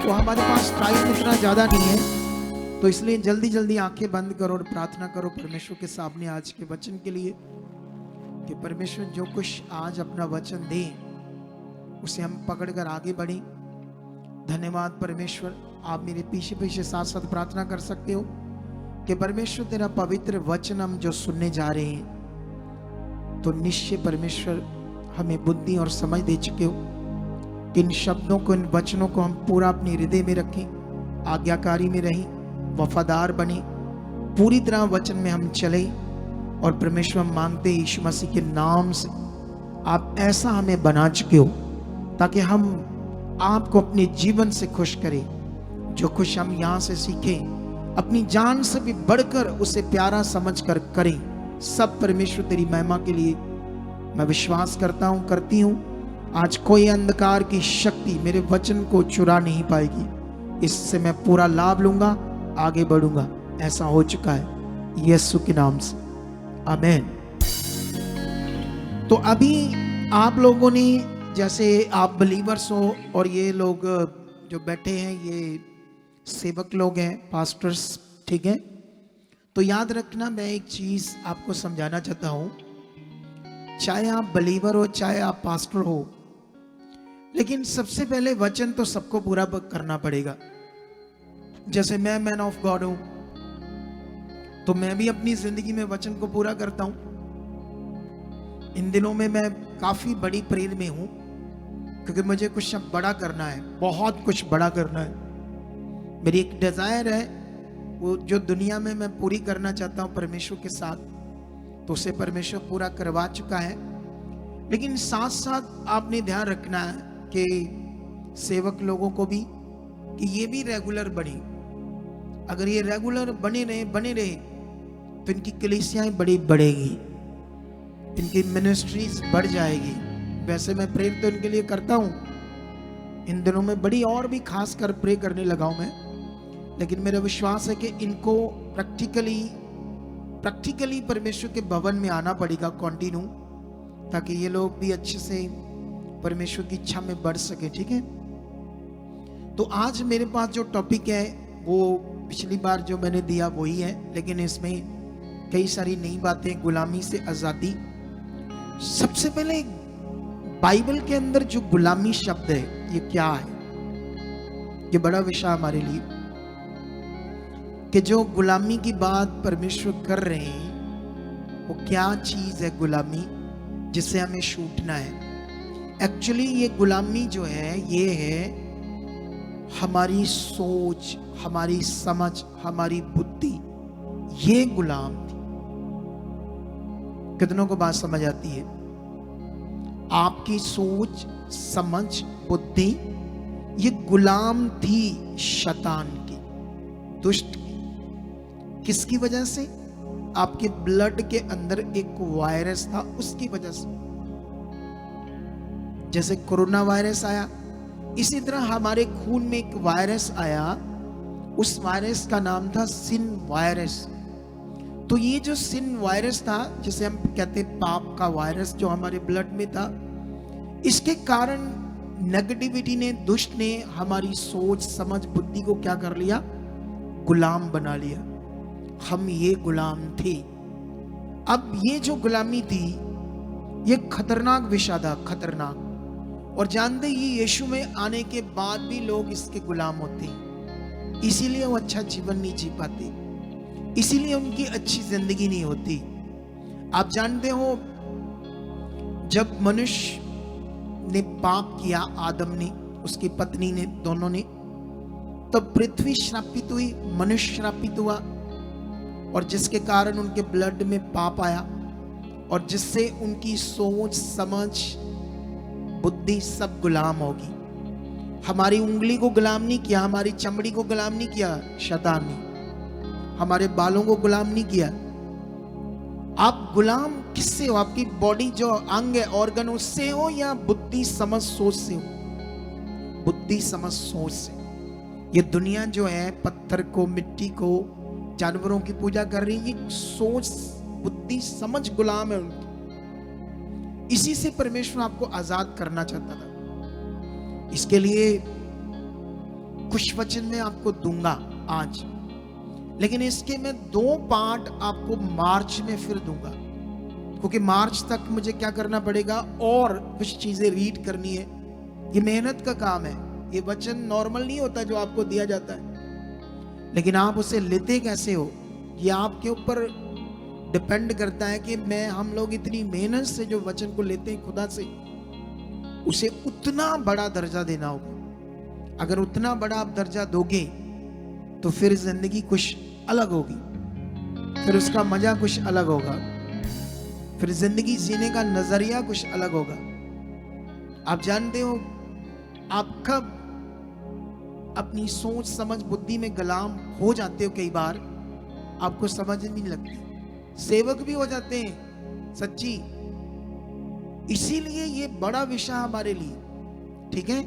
तो हमारे पास टाइम इतना ज़्यादा नहीं है, तो इसलिए जल्दी जल्दी आंखें बंद करो और प्रार्थना करो परमेश्वर के सामने आज के वचन के लिए कि परमेश्वर जो कुछ आज अपना वचन दे उसे हम पकड़कर आगे बढ़ें। धन्यवाद परमेश्वर। आप मेरे पीछे पीछे साथ साथ प्रार्थना कर सकते हो कि परमेश्वर तेरा पवित्र वचन हम जो सुनने जा रहे हैं तो निश्चय परमेश्वर हमें बुद्धि और समझ दे चुके हो कि इन शब्दों को, इन वचनों को हम पूरा अपने हृदय में रखें, आज्ञाकारी में रहें, वफादार बने, पूरी तरह वचन में हम चले। और परमेश्वर हम मांगते हैं यीशु मसीह के नाम से आप ऐसा हमें बना चुके हो ताकि हम आपको अपने जीवन से खुश करें। जो कुछ हम यहाँ से सीखें अपनी जान से भी बढ़कर उसे प्यारा समझ कर करें। सब परमेश्वर तेरी महिमा के लिए मैं विश्वास करता हूँ, करती हूँ। आज कोई अंधकार की शक्ति मेरे वचन को चुरा नहीं पाएगी। इससे मैं पूरा लाभ लूंगा, आगे बढ़ूंगा। ऐसा हो चुका है यीशु के नाम से, आमीन। तो अभी आप लोगों ने, जैसे आप बिलीवर्स हो और ये लोग जो बैठे हैं ये सेवक लोग हैं, पास्टर्स, ठीक है। तो याद रखना, मैं एक चीज आपको समझाना चाहता हूं। चाहे आप बिलीवर हो, चाहे आप पास्टर हो, लेकिन सबसे पहले वचन तो सबको पूरा करना पड़ेगा। जैसे मैं मैन ऑफ गॉड हूं तो मैं भी अपनी जिंदगी में वचन को पूरा करता हूं। इन दिनों में मैं काफी बड़ी प्रेर में हूं क्योंकि मुझे कुछ अब बड़ा करना है, बहुत कुछ बड़ा करना है। मेरी एक डिजायर है, वो जो दुनिया में मैं पूरी करना चाहता हूं परमेश्वर के साथ, तो उसे परमेश्वर पूरा करवा चुका है। लेकिन साथ साथ आपने ध्यान रखना है कि सेवक लोगों को भी कि ये भी रेगुलर बने। अगर ये रेगुलर बने रहे तो इनकी कलीसियाएं बड़ी बढ़ेगी, इनकी मिनिस्ट्रीज बढ़ जाएगी। वैसे मैं प्रे तो इनके लिए करता हूं, इन दिनों में बड़ी और भी खास कर प्रे करने लगा हूं मैं। लेकिन मेरा विश्वास है कि इनको प्रैक्टिकली परमेश्वर के भवन में आना पड़ेगा कंटिन्यू, ताकि ये लोग भी अच्छे से परमेश्वर की इच्छा में बढ़ सके, ठीक है। तो आज मेरे पास जो टॉपिक है वो पिछली बार जो मैंने दिया वही है, लेकिन इसमें कई सारी नई बातें। गुलामी से आजादी। सबसे पहले बाइबल के अंदर जो गुलामी शब्द है ये क्या है, ये बड़ा विषय हमारे लिए कि जो गुलामी की बात परमेश्वर कर रहे हैं वो क्या चीज है गुलामी जिससे हमें छूटना है। एक्चुअली ये गुलामी जो है ये है हमारी सोच, हमारी समझ, हमारी बुद्धि, ये गुलाम थी। कितनों को बात समझ आती है? आपकी सोच, समझ, बुद्धि ये गुलाम थी शैतान की, दुष्ट की। किसकी वजह से? आपके ब्लड के अंदर एक वायरस था, उसकी वजह से। जैसे कोरोना वायरस आया, इसी तरह हमारे खून में एक वायरस आया, उस वायरस का नाम था सिन वायरस। तो ये जो सिन वायरस था, जिसे हम कहते पाप का वायरस, जो हमारे ब्लड में था, इसके कारण नेगेटिविटी ने, दुष्ट ने हमारी सोच, समझ, बुद्धि को क्या कर लिया? गुलाम बना लिया। हम ये गुलाम थे। अब ये जो गुलामी थी ये खतरनाक विषय था, खतरनाक। और जानते ही यीशु में आने के बाद भी लोग इसके गुलाम होते हैं, इसीलिए वो अच्छा जीवन नहीं जी पाते, इसीलिए उनकी अच्छी जिंदगी नहीं होती। आप जानते हो जब मनुष्य ने पाप किया, आदम ने, उसकी पत्नी ने, दोनों ने, तब पृथ्वी श्रापित हुई, मनुष्य श्रापित हुआ, और जिसके कारण उनके ब्लड में पाप आया और जिससे उनकी सोच, समझ, बुद्धि सब गुलाम होगी। हमारी उंगली को गुलाम नहीं किया, हमारी चमड़ी को गुलाम नहीं किया शैतान ने, हमारे बालों को गुलाम नहीं किया। आप गुलाम किससे हो? आपकी बॉडी जो अंग है, ऑर्गन, उससे हो या बुद्धि, समझ, सोच से हो? बुद्धि, समझ, सोच से। ये दुनिया जो है पत्थर को, मिट्टी को, जानवरों की पूजा कर रही है, ये सोच, बुद्धि, समझ गुलाम है उनकी। इसी से परमेश्वर आपको आजाद करना चाहता था। इसके लिए कुछ वचन मैं आपको दूंगा आज, लेकिन इसके मैं 2 पार्ट आपको मार्च में फिर दूंगा, क्योंकि मार्च तक मुझे क्या करना पड़ेगा, और कुछ चीजें रीड करनी है। ये मेहनत का काम है, ये वचन नॉर्मल नहीं होता जो आपको दिया जाता है, लेकिन आप उसे लेते कैसे हो ये आपके ऊपर डिपेंड करता है कि हम लोग इतनी मेहनत से जो वचन को लेते हैं खुदा से, उसे उतना बड़ा दर्जा देना होगा। अगर उतना बड़ा आप दर्जा दोगे तो फिर जिंदगी कुछ अलग होगी, फिर उसका मजा कुछ अलग होगा, फिर जिंदगी जीने का नजरिया कुछ अलग होगा। आप जानते हो, आप कब अपनी सोच समझ बुद्धि में गुलाम हो जाते हो, कई बार आपको समझ नहीं लगती, सेवक भी हो जाते हैं सच्ची। इसीलिए ये बड़ा विषय हमारे लिए, ठीक है।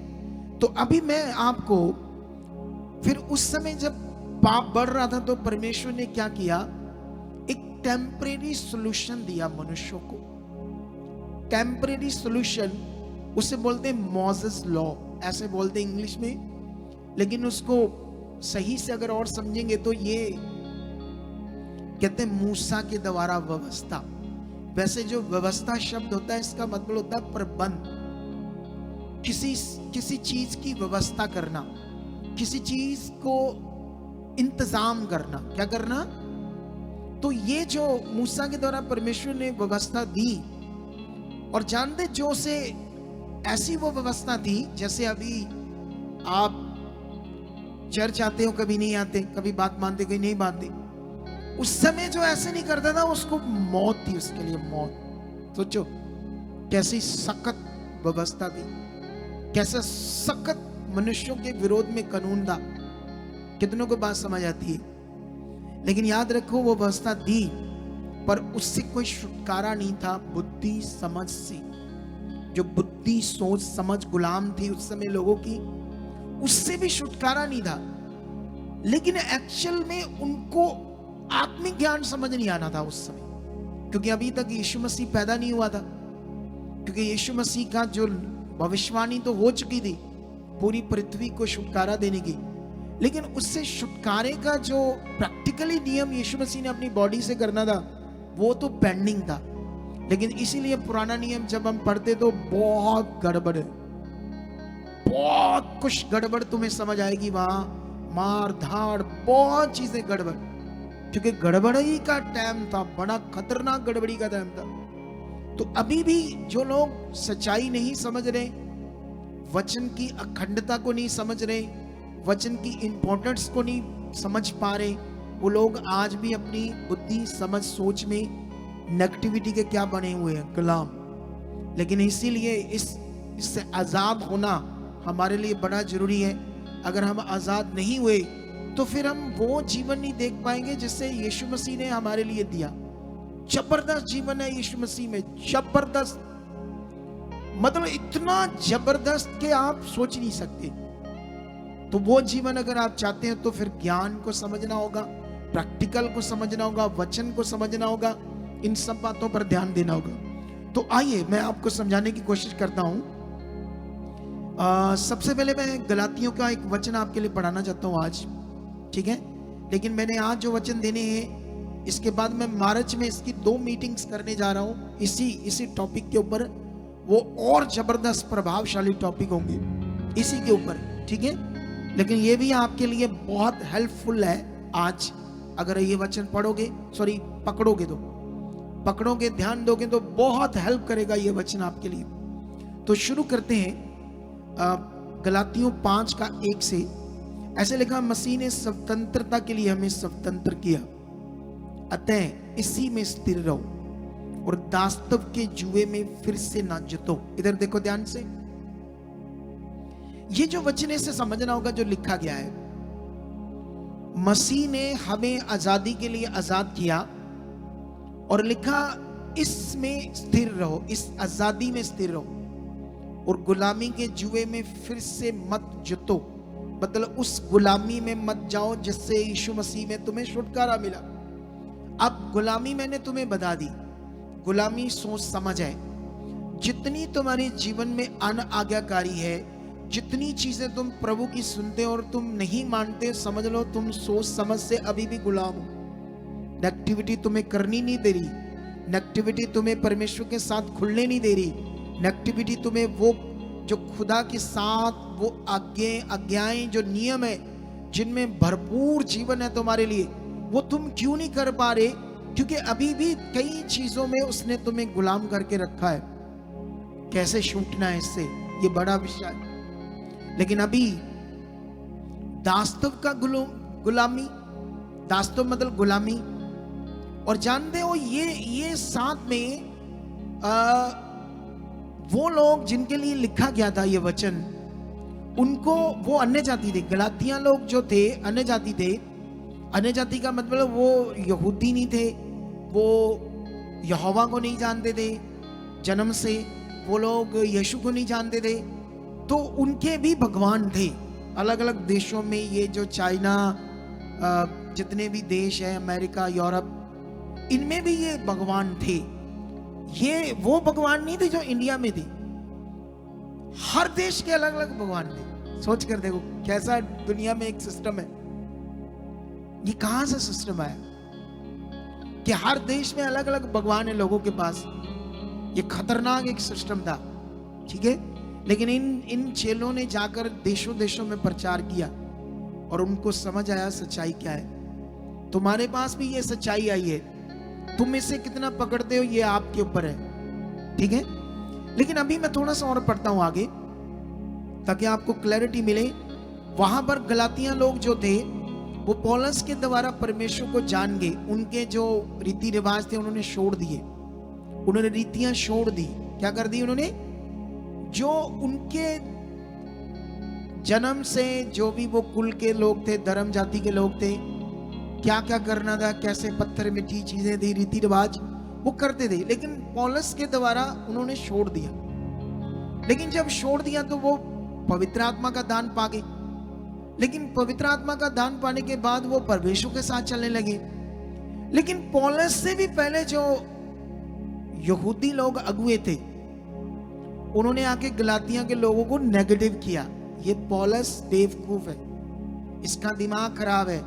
तो अभी मैं आपको, फिर उस समय जब पाप बढ़ रहा था तो परमेश्वर ने क्या किया, एक टेम्परेरी सॉल्यूशन दिया मनुष्यों को। टेम्परेरी सॉल्यूशन उसे बोलते हैं मोसेस लॉ, ऐसे बोलते हैं इंग्लिश में, लेकिन उसको सही से अगर और समझेंगे तो ये कहते हैं मूसा के द्वारा व्यवस्था। वैसे जो व्यवस्था शब्द होता है इसका मतलब होता है प्रबंध, किसी चीज की व्यवस्था करना, किसी चीज को इंतजाम करना, क्या करना। तो ये जो मूसा के द्वारा परमेश्वर ने व्यवस्था दी, और जानते जो से ऐसी वो व्यवस्था थी, जैसे अभी आप चर्च आते हो, कभी नहीं आते, कभी बात मानते कभी नहीं मानते। उस समय जो ऐसे नहीं करता था उसको मौत थी, उसके लिए मौत। सोचो कैसी सख्त व्यवस्था थी, कैसा सख्त मनुष्यों के विरोध में कानून था। कितनों को बात समझ आती है। लेकिन याद रखो वो व्यवस्था दी, पर उससे कोई छुटकारा नहीं था बुद्धि समझ से। जो बुद्धि सोच समझ गुलाम थी उस समय लोगों की, उससे भी छुटकारा नहीं था। लेकिन एक्चुअल में उनको आत्मिक ज्ञान समझ नहीं आना था उस समय, क्योंकि अभी तक यीशु मसीह पैदा नहीं हुआ था। क्योंकि यीशु मसीह का जो भविष्यवाणी तो हो चुकी थी पूरी पृथ्वी को छुटकारा देने की, लेकिन उससे छुटकारे का जो प्रैक्टिकली नियम यीशु मसीह ने अपनी बॉडी से करना था वो तो पेंडिंग था। लेकिन इसीलिए पुराना नियम जब हम पढ़ते तो बहुत गड़बड़ है, बहुत कुछ गड़बड़ तुम्हें समझ आएगी वहां, मार धाड़ बहुत चीजें गड़बड़, क्योंकि गड़बड़ी का टाइम था, बड़ा खतरनाक गड़बड़ी का टाइम था। तो अभी भी जो लोग सच्चाई नहीं समझ रहे, वचन की अखंडता को नहीं समझ रहे, वचन की इंपॉर्टेंस को नहीं समझ पा रहे, वो लोग आज भी अपनी बुद्धि समझ सोच में नेगेटिविटी के क्या बने हुए हैं, गुलाम। लेकिन इसीलिए इससे आजाद होना हमारे लिए बड़ा जरूरी है। अगर हम आजाद नहीं हुए तो फिर हम वो जीवन नहीं देख पाएंगे जिससे यीशु मसीह ने हमारे लिए दिया। जबरदस्त जीवन है यीशु मसीह में, जबरदस्त, मतलब इतना जबरदस्त कि आप सोच नहीं सकते। तो वो जीवन अगर आप चाहते हैं तो फिर ज्ञान को समझना होगा, प्रैक्टिकल को समझना होगा, वचन को समझना होगा, इन सब बातों पर ध्यान देना होगा। तो आइए मैं आपको समझाने की कोशिश करता हूं। सबसे पहले मैं गलातियों का एक वचन आपके लिए पढ़ाना चाहता हूं आज, ठीक है। लेकिन मैंने आज जो वचन देने हैं, इसके बाद मैं मार्च में इसकी 2 मीटिंग्स करने जा रहा हूं इसी टॉपिक के ऊपर। वो और जबरदस्त प्रभावशाली टॉपिक होंगे इसी के ऊपर, ठीक है। लेकिन ये भी आपके लिए बहुत हेल्पफुल है आज, अगर ये वचन पकड़ोगे, ध्यान दोगे तो बहुत हेल्प करेगा ये वचन आपके लिए। तो शुरू करते हैं। गलातियों 5 का 1 से ऐसे लिखा, मसीह ने स्वतंत्रता के लिए हमें स्वतंत्र किया, अतः इसी में स्थिर रहो और दास्तव के जुए में फिर से ना जीतो। इधर देखो ध्यान से, ये जो वचन है इसे समझना होगा जो लिखा गया है। मसीह ने हमें आजादी के लिए आजाद किया और लिखा इसमें स्थिर रहो, इस आजादी में स्थिर रहो और गुलामी के जुए में फिर से मत जीतो। मतलब उस गुलामी में मत जाओ जिससे यीशु मसीह में तुम्हें छुटकारा मिला। अब गुलामी मैंने तुम्हें बता दी, गुलामी सोच समझ है। जितनी तुम्हारे जीवन में अनाज्ञाकारी है, जितनी चीजें तुम प्रभु की सुनते हो और तुम नहीं मानते, समझ लो तुम सोच समझ से अभी भी गुलाम हो। नेगेटिविटी तुम्हें करनी नहीं दे रही, नेगेटिविटी तुम्हें परमेश्वर के साथ खुलने नहीं दे रही, नेगेटिविटी तुम्हें वो जो खुदा के साथ वो आज्ञाएं जो नियम है जिनमें भरपूर जीवन है तुम्हारे लिए, वो तुम क्यों नहीं कर पा रहे? क्योंकि अभी भी कई चीजों में उसने तुम्हें गुलाम करके रखा है। कैसे छूटना है इससे, ये बड़ा विषय है। लेकिन अभी दास्तव का गुलामी, दास्तव मतलब गुलामी। और जानते हो ये साथ में वो लोग जिनके लिए लिखा गया था ये वचन, उनको वो अन्य जाति थे। गलातिया लोग जो थे अन्य जाति थे। अन्य जाति का मतलब वो यहूदी नहीं थे, वो यहोवा को नहीं जानते थे जन्म से, वो लोग यीशु को नहीं जानते थे। तो उनके भी भगवान थे। अलग अलग देशों में, ये जो चाइना, जितने भी देश है, अमेरिका, यूरोप, इनमें भी ये भगवान थे। ये वो भगवान नहीं थे जो इंडिया में थे। हर देश के अलग अलग भगवान थे। सोच कर देखो कैसा दुनिया में एक सिस्टम है। ये कहां से सिस्टम आया कि हर देश में अलग अलग भगवान है लोगों के पास? ये खतरनाक एक सिस्टम था, ठीक है। लेकिन इन चेलों ने जाकर देशों देशों में प्रचार किया और उनको समझ आया सच्चाई क्या है। तुम्हारे पास भी ये सच्चाई आई है, तुम इसे कितना पकड़ते हो ये आपके ऊपर है, ठीक है। लेकिन अभी मैं थोड़ा सा और पढ़ता हूं आगे ताकि आपको क्लैरिटी मिले। वहां पर गलातिया लोग जो थे वो पौलुस के द्वारा परमेश्वर को जान गए। उनके जो रीति रिवाज थे उन्होंने छोड़ दिए, उन्होंने रीतियां छोड़ दी। क्या कर दी उन्होंने? जो उनके जन्म से जो भी वो कुल के लोग थे, धर्म जाति के लोग थे, क्या क्या करना था, कैसे पत्थर मिट्टी चीजें थी, रीति रिवाज वो करते थे। लेकिन पौलुस के द्वारा उन्होंने छोड़ दिया। लेकिन जब छोड़ दिया तो वो पवित्र आत्मा का दान पा गए। लेकिन पवित्र आत्मा का दान पाने के बाद वो परमेश्वर के साथ चलने लगे। लेकिन पौलुस से भी पहले जो यहूदी लोग अगुए थे, उन्होंने आके गलातिया के लोगों को नेगेटिव किया। ये पौलुस बेवकूफ है, इसका दिमाग खराब है।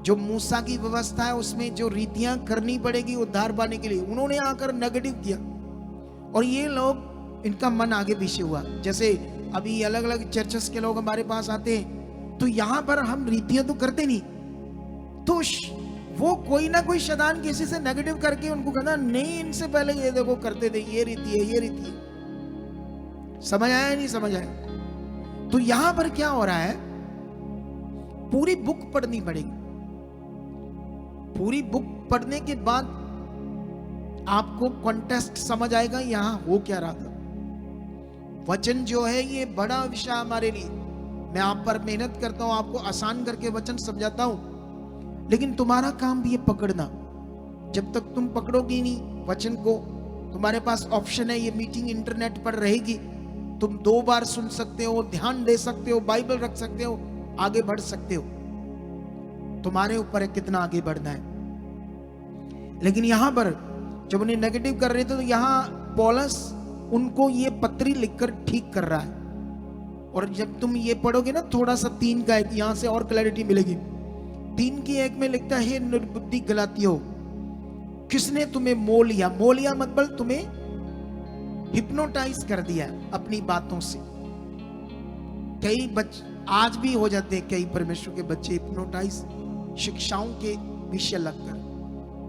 जो मूसा की व्यवस्था है उसमें जो रीतियां करनी पड़ेगी उद्धार पाने के लिए, उन्होंने आकर नेगेटिव किया। और ये लोग, इनका मन आगे पीछे हुआ। जैसे अभी अलग अलग चर्चेस के लोग हमारे पास आते हैं तो यहां पर हम रीतियां तो करते नहीं, तो वो कोई ना कोई शैतान किसी से नेगेटिव करके उनको कहना नहीं, इनसे पहले ये देखो करते थे, ये रीति है, ये रीति है। समझ आया नहीं समझ आया? तो यहां पर क्या हो रहा है, पूरी बुक पढ़नी पड़ेगी। पूरी बुक पढ़ने के बाद आपको कॉन्टेक्स्ट समझ आएगा यहां हो क्या रहा था। वचन जो है ये बड़ा विषय हमारे लिए। मैं आप पर मेहनत करता हूं, आपको आसान करके वचन समझाता हूं, लेकिन तुम्हारा काम भी ये पकड़ना। जब तक तुम पकड़ोगे नहीं वचन को, तुम्हारे पास ऑप्शन है, ये मीटिंग इंटरनेट पर रहेगी, तुम 2 बार सुन सकते हो, ध्यान दे सकते हो, बाइबल रख सकते हो, आगे बढ़ सकते हो। तुम्हारे ऊपर है कितना आगे बढ़ना है। लेकिन यहां पर जब उन्हें नेगेटिव कर रहे थे तो यहां पौलुस उनको ये पत्री लिखकर ठीक कर रहा है। और जब तुम ये पढ़ोगे ना थोड़ा सा 3 का 1, यहां से और क्लैरिटी मिलेगी। 3 की 1 में लिखता है, निर्बुद्धि गलातियों, किसने तुम्हें मोह लिया? मोह लिया मतलब तुम्हें हिप्नोटाइज कर दिया अपनी बातों से। कई आज भी हो जाते हैं कई परमेश्वर के बच्चे हिप्नोटाइज शिक्षाओं के पीछे लगकर।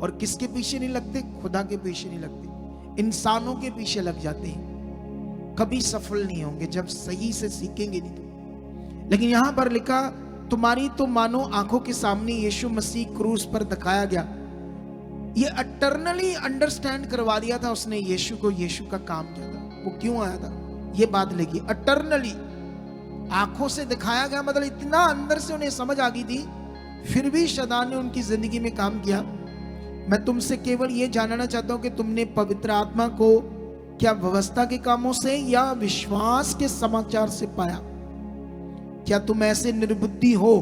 और किसके पीछे नहीं लगते? खुदा के पीछे नहीं लगते, इंसानों के पीछे लग जाते हैं। कभी सफल नहीं होंगे जब सही से सीखेंगे नहीं तो। लेकिन यहां पर लिखा, तुम्हारी तो मानो आंखों के सामने यीशु मसीह क्रूस पर दिखाया गया। ये अटर्नली अंडरस्टैंड करवा दिया था उसने यीशु को, यीशु का काम क्या था, वो क्यों आया था, ये बात लिखी। अटर्नली आंखों से दिखाया गया मतलब इतना अंदर से उन्हें समझ आ गई थी, फिर भी शैतान ने उनकी जिंदगी में काम किया। मैं तुमसे केवल ये जानना चाहता हूं कि तुमने पवित्र आत्मा को क्या व्यवस्था के कामों से या विश्वास के समाचार से पाया? क्या तुम ऐसे निर्बुद्धि हो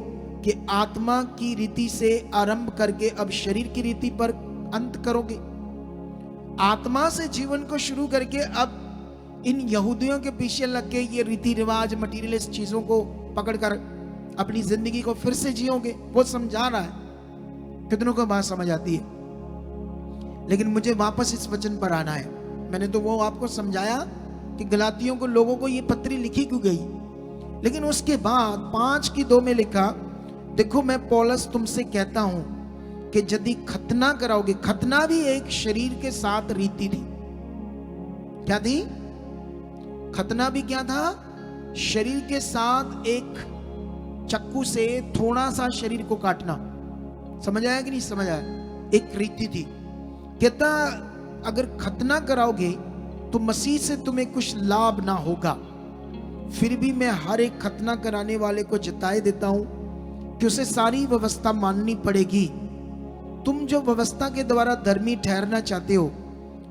कि आत्मा की रीति से आरंभ करके अब शरीर की रीति पर अंत करोगे? आत्मा से जीवन को शुरू करके अब इन यहूदियों के पीछे लग के ये रीति रिवाज मटीरियलिस्ट चीजों को पकड़कर अपनी जिंदगी को फिर से जियोगे, वो समझा रहा है। कितनों को बात समझ आती है? लेकिन मुझे वापस इस वचन पर आना है। मैंने तो वो आपको समझाया कि गलातियों को लोगों को ये पत्री लिखी क्यों गई, लेकिन उसके बाद 5:2 में लिखा, देखो मैं पौलुस तुमसे कहता हूं कि यदि खतना कराओगे, खतना भी एक शरीर के साथ रीति थी। क्या थी? खतना भी क्या था? शरीर के साथ एक चाकू से थोड़ा सा शरीर को काटना। समझ आया कि नहीं समझ आया? एक रीति थी। कहता अगर खतना कराओगे तो मसीह से तुम्हें कुछ लाभ ना होगा। फिर भी मैं हर एक खतना कराने वाले को जताए देता हूं कि उसे सारी व्यवस्था माननी पड़ेगी। तुम जो व्यवस्था के द्वारा धर्मी ठहरना चाहते हो,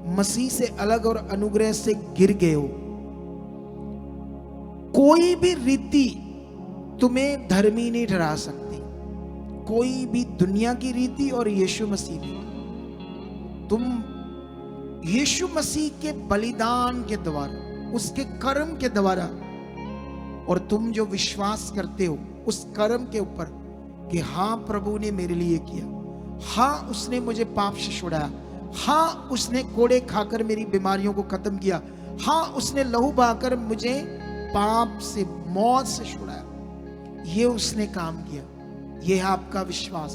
मसीह से अलग और अनुग्रह से गिर गए हो। कोई भी रीति तुम्हें धर्मी नहीं ठहरा सकती, कोई भी दुनिया की रीति और यीशु मसीह की। तुम यीशु मसीह के बलिदान के द्वारा, उसके कर्म के द्वारा, और तुम जो विश्वास करते हो उस कर्म के ऊपर कि हाँ प्रभु ने मेरे लिए किया, हाँ उसने मुझे पाप से छुड़ाया, हाँ उसने कोड़े खाकर मेरी बीमारियों को खत्म किया, हाँ उसने लहू बहाकर मुझे पाप से, मौत से छुड़ाया, ये उसने काम किया। यह है आपका विश्वास,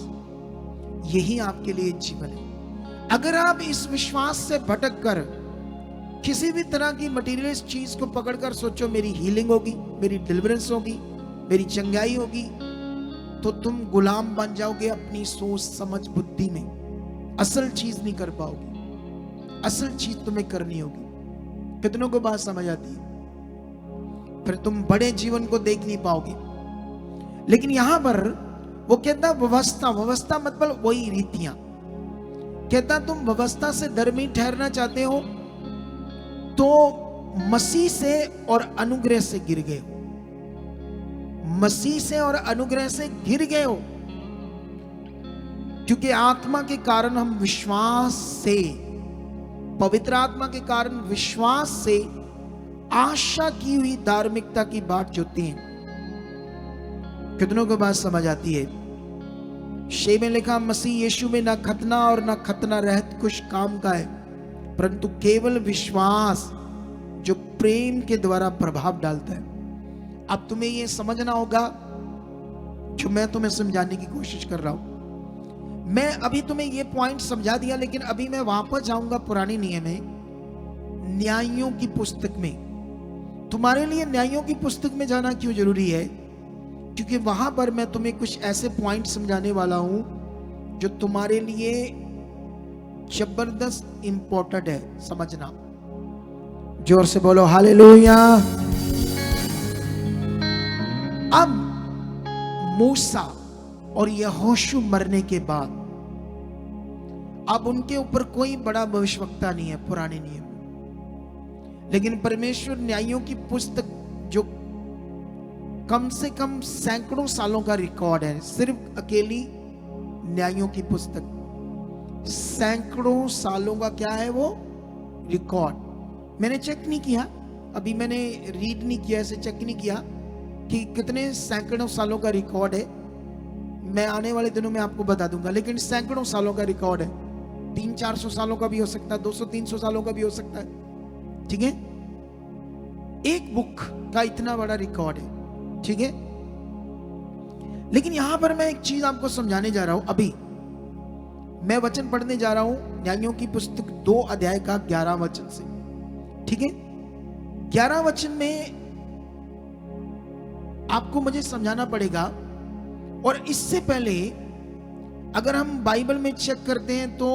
यही आपके लिए जीवन है। अगर आप इस विश्वास से भटक कर किसी भी तरह की मटीरियलिस्ट चीज को पकड़कर सोचो मेरी हीलिंग होगी, मेरी डिलीवरेंस होगी, मेरी चंगाई होगी, तो तुम गुलाम बन जाओगे अपनी सोच समझ बुद्धि में। असल चीज नहीं कर पाओगे, असल चीज तुम्हें करनी होगी। कितनों को बात समझ आती है? फिर तुम बड़े जीवन को देख नहीं पाओगे। लेकिन यहां पर वो कहता व्यवस्था, व्यवस्था मतलब वही रीतियां। कहता तुम व्यवस्था से धर्मी ठहरना चाहते हो तो मसीह से और अनुग्रह से गिर गए हो। मसीह से और अनुग्रह से गिर गए हो, क्योंकि आत्मा के कारण हम विश्वास से, पवित्र आत्मा के कारण विश्वास से आशा की हुई धार्मिकता की बात जोती है। कितनों को बात समझ आती है? शे में लिखा, मसीह यीशु में ना खतना और ना खतना रहत कुछ काम का है, परंतु केवल विश्वास जो प्रेम के द्वारा प्रभाव डालता है। अब तुम्हें यह समझना होगा जो मैं तुम्हें समझाने की कोशिश कर रहा हूं। मैं अभी तुम्हें यह पॉइंट समझा दिया, लेकिन अभी मैं वापस जाऊंगा पुराने नियम में, न्यायों की पुस्तक में। तुम्हारे लिए न्यायों की पुस्तक में जाना क्यों जरूरी है? क्योंकि वहां पर मैं तुम्हें कुछ ऐसे पॉइंट समझाने वाला हूं जो तुम्हारे लिए जबरदस्त इंपॉर्टेंट है समझना। जोर से बोलो हालेलुया। अब मूसा और यहोशू मरने के बाद अब उनके ऊपर कोई बड़ा भविष्यवक्ता नहीं है पुराने नियम में, लेकिन परमेश्वर न्यायों की पुस्तक जो कम से कम सैकड़ों सालों का रिकॉर्ड है, सिर्फ अकेली न्यायों की पुस्तक सैकड़ों सालों का क्या है वो रिकॉर्ड। मैंने चेक नहीं किया, अभी मैंने रीड नहीं किया, ऐसे चेक नहीं किया कि कितने सैकड़ों सालों का रिकॉर्ड है। मैं आने वाले दिनों में आपको बता दूंगा, लेकिन सैकड़ों सालों का रिकॉर्ड है। 300-400 सालों का भी हो सकता है, 200-300 सालों का भी हो सकता है। ठीक है, एक बुक का इतना बड़ा रिकॉर्ड है। ठीक है, लेकिन यहां पर मैं एक चीज आपको समझाने जा रहा हूं। अभी मैं वचन पढ़ने जा रहा हूं न्यायों की पुस्तक 2 अध्याय का 11 वचन से। ठीक है, 11 वचन में आपको मुझे समझाना पड़ेगा। और इससे पहले अगर हम बाइबल में चेक करते हैं तो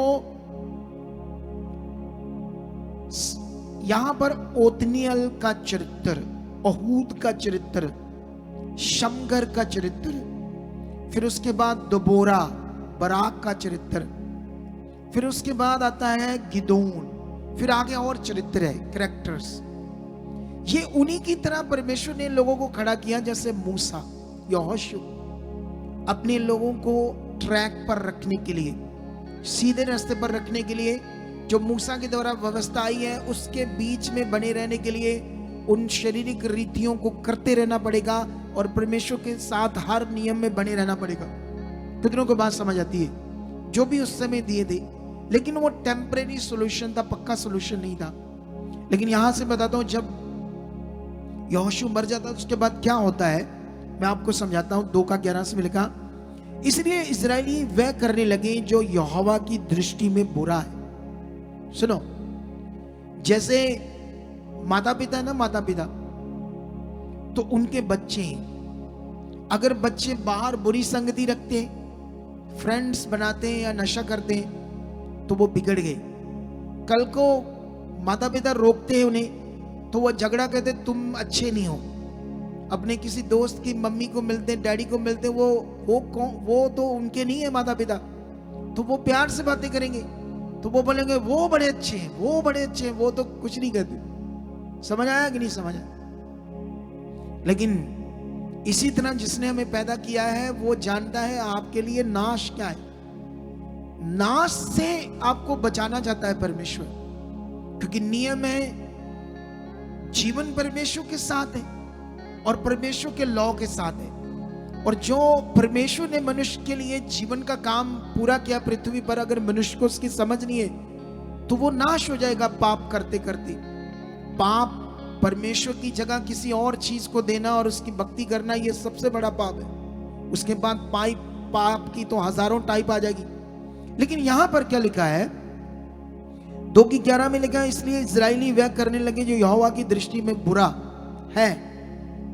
यहां पर ओतनियल का चरित्र, अहूद का चरित्र, शमगर का चरित्र, फिर उसके बाद दबोरा बराक का चरित्र, फिर उसके बाद आता है गिदोन, फिर आगे और चरित्र है, कैरेक्टर्स। ये उन्हीं की तरह परमेश्वर ने लोगों को खड़ा किया जैसे मूसा, यहोशू, अपने लोगों को ट्रैक पर रखने के लिए, सीधे रास्ते पर रखने के लिए जो मूसा के द्वारा व्यवस्था आई है उसके बीच में बने रहने के लिए उन शारीरिक रीतियों को करते रहना पड़ेगा और परमेश्वर के साथ हर नियम में बने रहना पड़ेगा। कितनों को बात समझ आती है? जो भी उस समय दिए थे, लेकिन वो टेम्परेरी सॉल्यूशन था, पक्का सॉल्यूशन नहीं था। लेकिन यहां से बताता हूं, जब यहोशू मर जाता है उसके बाद क्या होता है मैं आपको समझाता हूं। 2:11 से लिखा, इसलिए इजरायली वह करने लगे जो यहोवा की दृष्टि में बुरा है। सुनो, जैसे माता पिता है ना, माता पिता तो उनके बच्चे, अगर बच्चे बाहर बुरी संगति रखते, फ्रेंड्स बनाते हैं या नशा करते हैं तो वो बिगड़ गए। कल को माता पिता रोकते हैं उन्हें तो वो झगड़ा कहते तुम अच्छे नहीं हो। अपने किसी दोस्त की मम्मी को मिलते, डैडी को मिलते, वो तो उनके नहीं है माता पिता, तो वो प्यार से बातें करेंगे तो वो बोलेंगे वो बड़े अच्छे हैं, वो बड़े अच्छे हैं, वो तो कुछ नहीं कहते। समझ आया कि नहीं समझ आया? लेकिन इसी तरह जिसने हमें पैदा किया है वो जानता है आपके लिए नाश क्या है। नाश से आपको बचाना चाहता है परमेश्वर, क्योंकि नियम है, जीवन परमेश्वर के साथ है और परमेश्वर के लॉ के साथ है। और जो परमेश्वर ने मनुष्य के लिए जीवन का काम पूरा किया पृथ्वी पर, अगर मनुष्य को उसकी समझ नहीं है तो वो नाश हो जाएगा पाप करते करते। पाप परमेश्वर की जगह किसी और चीज को देना और उसकी भक्ति करना, ये सबसे बड़ा पाप है। उसके बाद पाप की तो हजारों टाइप आ जाएगी। लेकिन यहां पर क्या लिखा है? 2:11 में लिखा है, इसलिए इजरायली वह करने लगे जो यहोवा की दृष्टि में बुरा है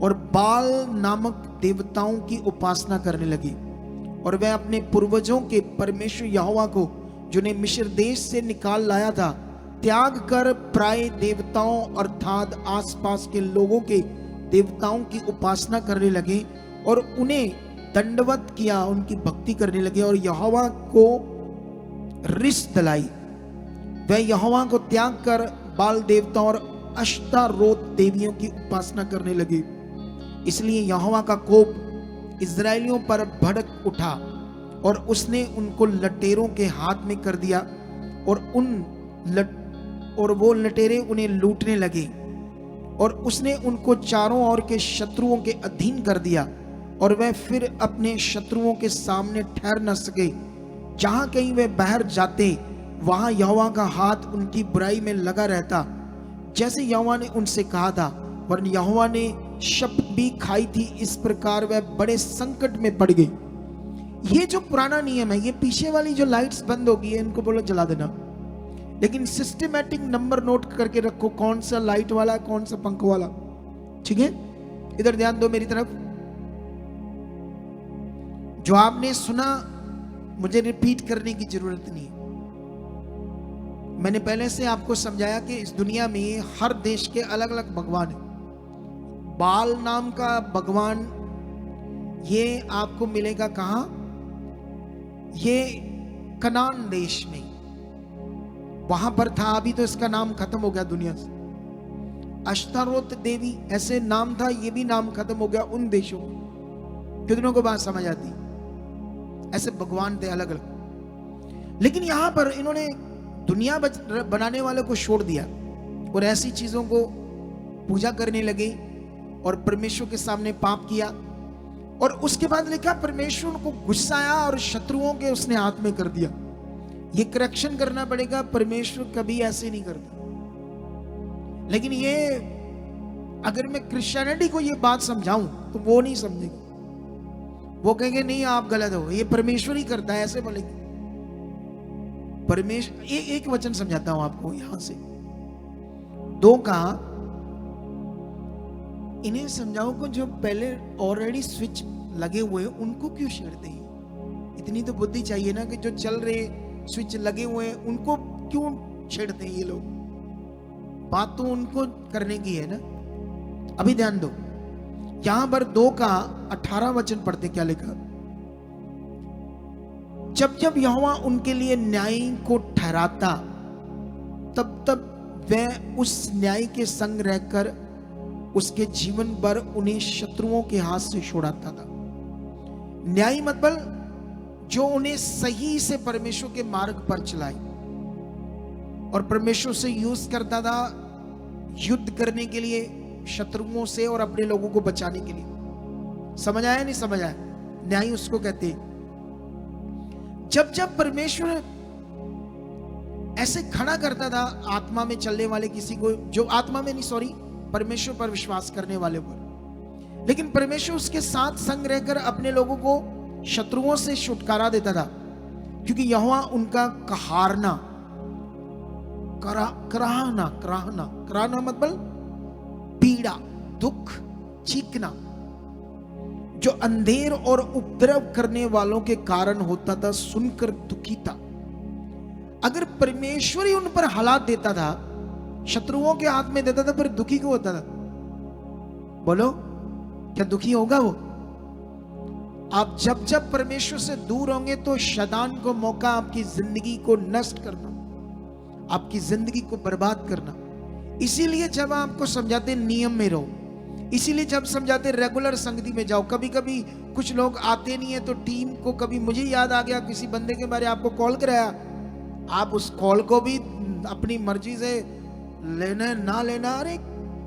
और बाल नामक देवताओं की उपासना करने लगे। और वह अपने पूर्वजों के परमेश्वर यहोवा को, जो ने मिस्र देश से निकाल लाया था, त्याग कर प्राय देवताओं अर्थात आसपास के लोगों के देवताओं की उपासना करने लगे और उन्हें दंडवत किया, उनकी भक्ति करने लगे और यहोवा को रिस दिलाई। वह यहोवा को त्याग कर बाल देवताओं और अश्तारोत देवियों की उपासना करने लगे। इसलिए यहोवा का कोप इजरायलियों पर भड़क उठा और उसने उनको लटेरों के हाथ में कर दिया और वो लटेरे उन्हें लूटने लगे। और उसने उनको चारों ओर के शत्रुओं के अधीन कर दिया और वह फिर अपने शत्रुओं के सामने ठहर न सके। जहां कहीं वे बाहर जाते वहां यहोवा का हाथ उनकी बुराई में लगा रहता, जैसे यहोवा ने उनसे कहा था। वरन यहोवा ने शपथ भी खाई थी, इस प्रकार वह बड़े संकट में पड़ गई। ये जो पुराना नियम है, ये पीछे वाली जो लाइट्स बंद हो गई है इनको बोलो जला देना। लेकिन सिस्टमैटिक नंबर नोट करके रखो, कौन सा लाइट वाला, कौन सा पंख वाला। ठीक है, इधर ध्यान दो मेरी तरफ। जो आपने सुना मुझे रिपीट करने की जरूरत नहीं। मैंने पहले से आपको समझाया कि इस दुनिया में हर देश के अलग अलग भगवान हैं। बाल नाम का भगवान ये आपको मिलेगा कहां? ये कनान देश में, वहां पर था, अभी तो इसका नाम खत्म हो गया दुनिया से। अश्तारोत देवी ऐसे नाम था, ये भी नाम खत्म हो गया उन देशों में। कितनों को बात समझ आती? ऐसे भगवान थे अलग अलग। लेकिन यहां पर इन्होंने दुनिया बनाने वाले को छोड़ दिया और ऐसी चीजों को पूजा करने लगे और परमेश्वर के सामने पाप किया। और उसके बाद लिखा परमेश्वर उनको गुस्सा आया और शत्रुओं के उसने हाथ में कर दिया। ये करेक्शन करना पड़ेगा, परमेश्वर कभी ऐसे नहीं करता। लेकिन ये अगर मैं क्रिश्चियनिटी को ये बात समझाऊं तो वो नहीं समझेगी, वो कहेंगे नहीं आप गलत हो, ये परमेश्वर ही करता है, ऐसे बोलेंगे। परमेश्वर एक वचन समझाता हूं आपको यहां से 2 का, इन्हें समझाओ को जो पहले ऑलरेडी स्विच लगे हुए हैं उनको क्यों छेड़ते हैं? इतनी तो बुद्धि चाहिए ना कि जो चल रहे स्विच लगे हुए हैं उनको क्यों छेड़ते हैं ये लोग? बात तो उनको करने की है ना। अभी ध्यान दो, यहां पर 2 का 18 वचन पढ़ते, क्या लिखा? जब जब यहोवा उनके लिए न्याय को ठहराता तब तब वह उस न्याय के संग रहकर उसके जीवन भर उन्हें शत्रुओं के हाथ से छुड़ाता था। न्याय मतलब जो उन्हें सही से परमेश्वर के मार्ग पर चलाए। और परमेश्वर से यूज करता था युद्ध करने के लिए, शत्रुओं से और अपने लोगों को बचाने के लिए। समझ आया नहीं समझ आया? न्याय उसको कहते हैं। जब जब परमेश्वर ऐसे खड़ा करता था आत्मा में चलने वाले किसी को, जो आत्मा में नहीं, सॉरी, परमेश्वर पर विश्वास करने वाले पर, लेकिन परमेश्वर उसके साथ संग रहकर अपने लोगों को शत्रुओं से छुटकारा देता था, क्योंकि यहोवा उनका कहारना, कराहना मतलब पीड़ा, दुख, चीखना, जो अंधेर और उपद्रव करने वालों के कारण होता था, सुनकर दुखी था। अगर परमेश्वर ही उन पर हालात देता था, शत्रुओं के हाथ में देता था, पर दुखी क्यों होता था? बोलो, क्या दुखी होगा वो? आप जब जब परमेश्वर से दूर होंगे तो शैतान को मौका आपकी जिंदगी को नष्ट करना, आपकी जिंदगी को बर्बाद करना। इसीलिए जब आपको समझाते नियम में रहो, इसीलिए जब समझाते रेगुलर संगति में जाओ। कभी कभी कुछ लोग आते नहीं है तो टीम को, कभी मुझे याद आ गया किसी बंदे के बारे आपको कॉल कराया, आप उस कॉल को भी अपनी मर्जी से लेना ना लेना, अरे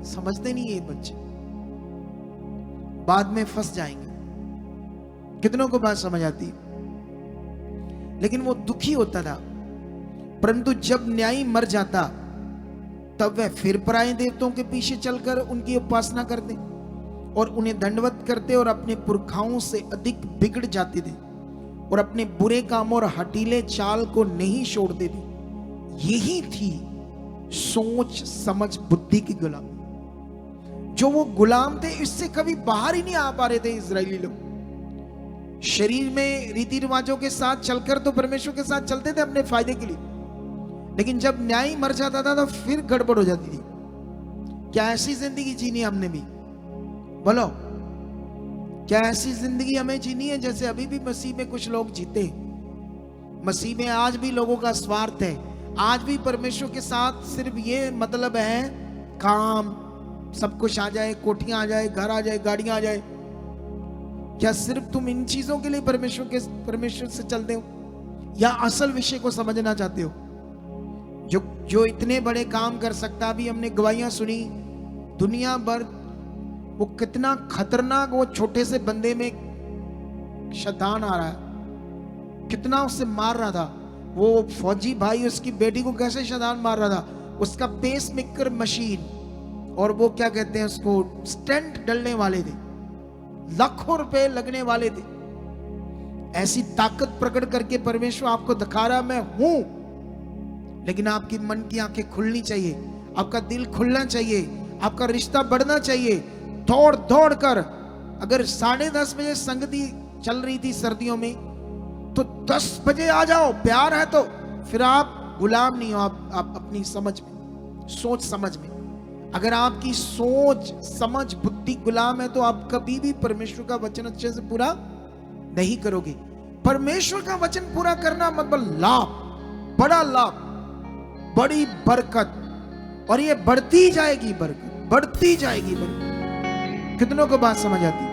समझते नहीं है बच्चे, बाद में फंस जाएंगे। कितनों को बात समझ आती? लेकिन वो दुखी होता था। परंतु जब न्यायी मर जाता तब वह फिर पराये देवताओं के पीछे चलकर उनकी उपासना करते और उन्हें दंडवत करते और अपने पुरखाओं से अधिक बिगड़ जाते थे और अपने बुरे कामों और हठीले चाल को नहीं छोड़ते थे। यही थी सोच समझ बुद्धि की गुलामी। जो वो गुलाम थे, इससे कभी बाहर ही नहीं आ पा रहे थे इजरायली लोग। शरीर में रीति रिवाजों के साथ चलकर तो परमेश्वर के साथ चलते थे अपने फायदे के लिए, लेकिन जब न्याय मर जाता था तो फिर गड़बड़ हो जाती थी। क्या ऐसी जिंदगी जीनी हमने भी? बोलो, क्या ऐसी जिंदगी हमें जीनी है जैसे अभी भी मसीह में कुछ लोग जीते? मसीह में आज भी लोगों का स्वार्थ है, आज भी परमेश्वर के साथ सिर्फ ये मतलब है काम, सब कुछ आ जाए, कोठियां आ जाए, घर आ जाए, गाड़ियां आ जाए। क्या सिर्फ तुम इन चीजों के लिए परमेश्वर से चलते हो, या असल विषय को समझना चाहते हो? जो इतने बड़े काम कर सकता, अभी हमने गवाहियां सुनी दुनिया भर, वो कितना खतरनाक, वो छोटे से बंदे में शैतान आ रहा है, कितना उससे मार रहा था। वो फौजी भाई उसकी बेटी को कैसे शैतान मार रहा था, उसका पेस मेकर मशीन और वो क्या कहते हैं उसको, स्टेंट डलने वाले थे, लाखों रुपए लगने वाले थे। ऐसी ताकत प्रकट करके परमेश्वर आपको दिखा रहा मैं हूं, लेकिन आपकी मन की आंखें खुलनी चाहिए, आपका दिल खुलना चाहिए, आपका रिश्ता बढ़ना चाहिए। दौड़ दौड़ कर, अगर 10:30 बजे संगति चल रही थी सर्दियों में, तो 10 बजे आ जाओ, प्यार है तो। फिर आप गुलाम नहीं हो, आप अपनी समझ में, सोच समझ में। अगर आपकी सोच समझ बुद्धि गुलाम है तो आप कभी भी परमेश्वर का वचन अच्छे से पूरा नहीं करोगे। परमेश्वर का वचन पूरा करना मतलब लाभ, बड़ा लाभ, बड़ी बरकत, और ये बढ़ती जाएगी बरकत, बढ़ती जाएगी बरकत। कितनों को बात समझ आती?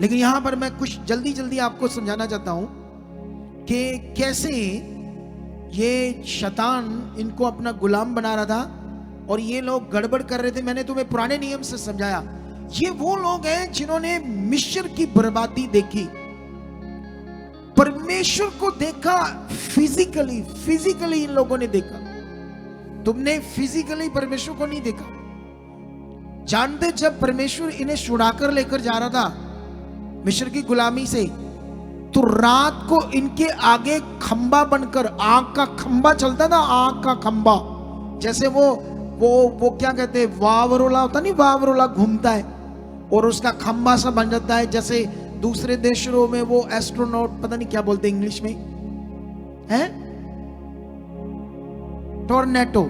लेकिन यहां पर मैं कुछ जल्दी जल्दी आपको समझाना चाहता हूं कि कैसे ये शैतान इनको अपना गुलाम बना रहा था और ये लोग गड़बड़ कर रहे थे। मैंने तुम्हें पुराने नियम से समझाया, ये वो लोग हैं जिन्होंने मिस्र की बर्बादी देखी, परमेश्वर को देखा फिजिकली इन लोगों ने देखा। तुमने फिजिकली परमेश्वर को नहीं देखा। जानते, जब परमेश्वर इन्हें छुड़ाकर लेकर जा रहा था मिस्र की गुलामी से, तो रात को इनके आगे खंबा बनकर, आग का खंबा चलता था, आग का खंबा, जैसे वो क्या कहते हैं, वावरोला होता नहीं, वावरोला घूमता है और उसका खंबा सा बन जाता है। जैसे दूसरे देशों में वो एस्ट्रोनॉट, पता नहीं क्या बोलते इंग्लिश में है, टॉर्नेडो,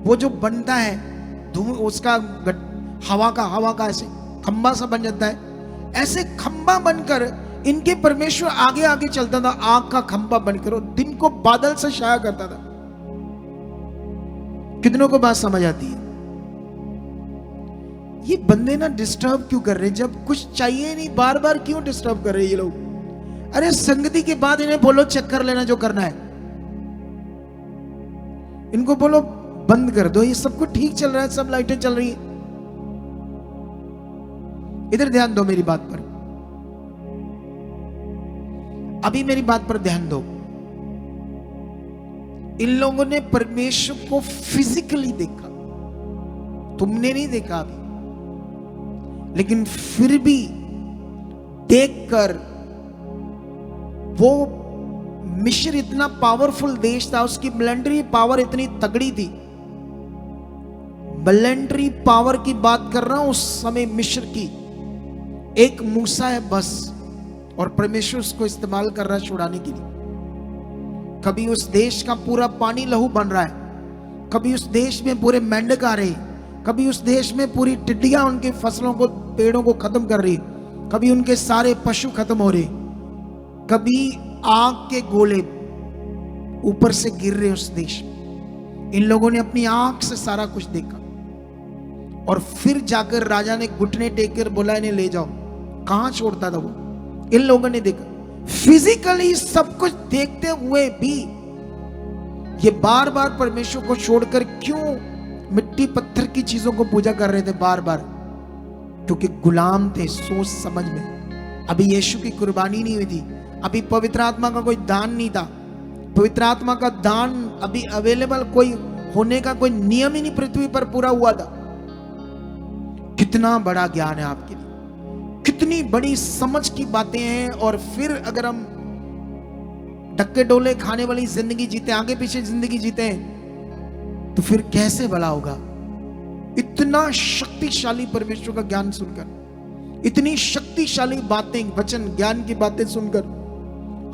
वो जो बनता है उसका हवा का ऐसे खंबा सा बन जाता है। ऐसे खंबा बनकर इनके परमेश्वर आगे आगे चलता था, आग का खंबा बनकर, और दिन को बादल से छाया करता था। कितनों को बात समझ आती है? ये बंदे ना डिस्टर्ब क्यों कर रहे हैं? जब कुछ चाहिए नहीं, बार बार क्यों डिस्टर्ब कर रहे हैं ये लोग? अरे संगति के बाद इन्हें बोलो चक्कर लेना जो करना है। इनको बोलो बंद कर दो, ये सब कुछ ठीक चल रहा है, सब लाइटें चल रही है। इधर ध्यान दो मेरी बात पर, अभी मेरी बात पर ध्यान दो। इन लोगों ने परमेश्वर को फिजिकली देखा, तुमने नहीं देखा अभी, लेकिन फिर भी देखकर वो मिस्र इतना पावरफुल देश था, उसकी मिलिट्री पावर इतनी तगड़ी थी। मिलिट्री पावर की बात कर रहा हूं उस समय मिस्र की। एक मूसा है बस, और परमेश्वर उसको इस्तेमाल कर रहा है छुड़ाने के लिए। कभी उस देश का पूरा पानी लहू बन रहा है, कभी उस देश में पूरे मेंढक आ रहे, कभी उस देश में पूरी टिड्डियां उनके फसलों को, पेड़ों को खत्म कर रही, कभी उनके सारे पशु खत्म हो रहे, कभी आग के गोले ऊपर से गिर रहे उस देश में। इन लोगों ने अपनी आंख से सारा कुछ देखा, और फिर जाकर राजा ने घुटने टेक कर बोला इन्हें ले जाओ। कहां छोड़ता था वो? इन लोगों ने देखा। फिजिकली सब कुछ देखते हुए भी ये बार बार परमेश्वर को छोड़कर क्यों मिट्टी पत्थर की चीजों को पूजा कर रहे थे बार बार? क्योंकि गुलाम थे सोच समझ में। अभी यीशु की कुर्बानी नहीं हुई थी, अभी पवित्र आत्मा का कोई दान नहीं था। पवित्र आत्मा का दान अभी अवेलेबल कोई होने का कोई नियम ही नहीं पृथ्वी पर पूरा हुआ था। कितना बड़ा ज्ञान है आपके लिए, कितनी बड़ी समझ की बातें हैं। और फिर अगर हम डक्के डोले खाने वाली जिंदगी जीते, आगे पीछे जिंदगी जीते हैं, तो फिर कैसे भला होगा? इतना शक्तिशाली परमेश्वर का ज्ञान सुनकर, इतनी शक्तिशाली बातें, वचन ज्ञान की बातें सुनकर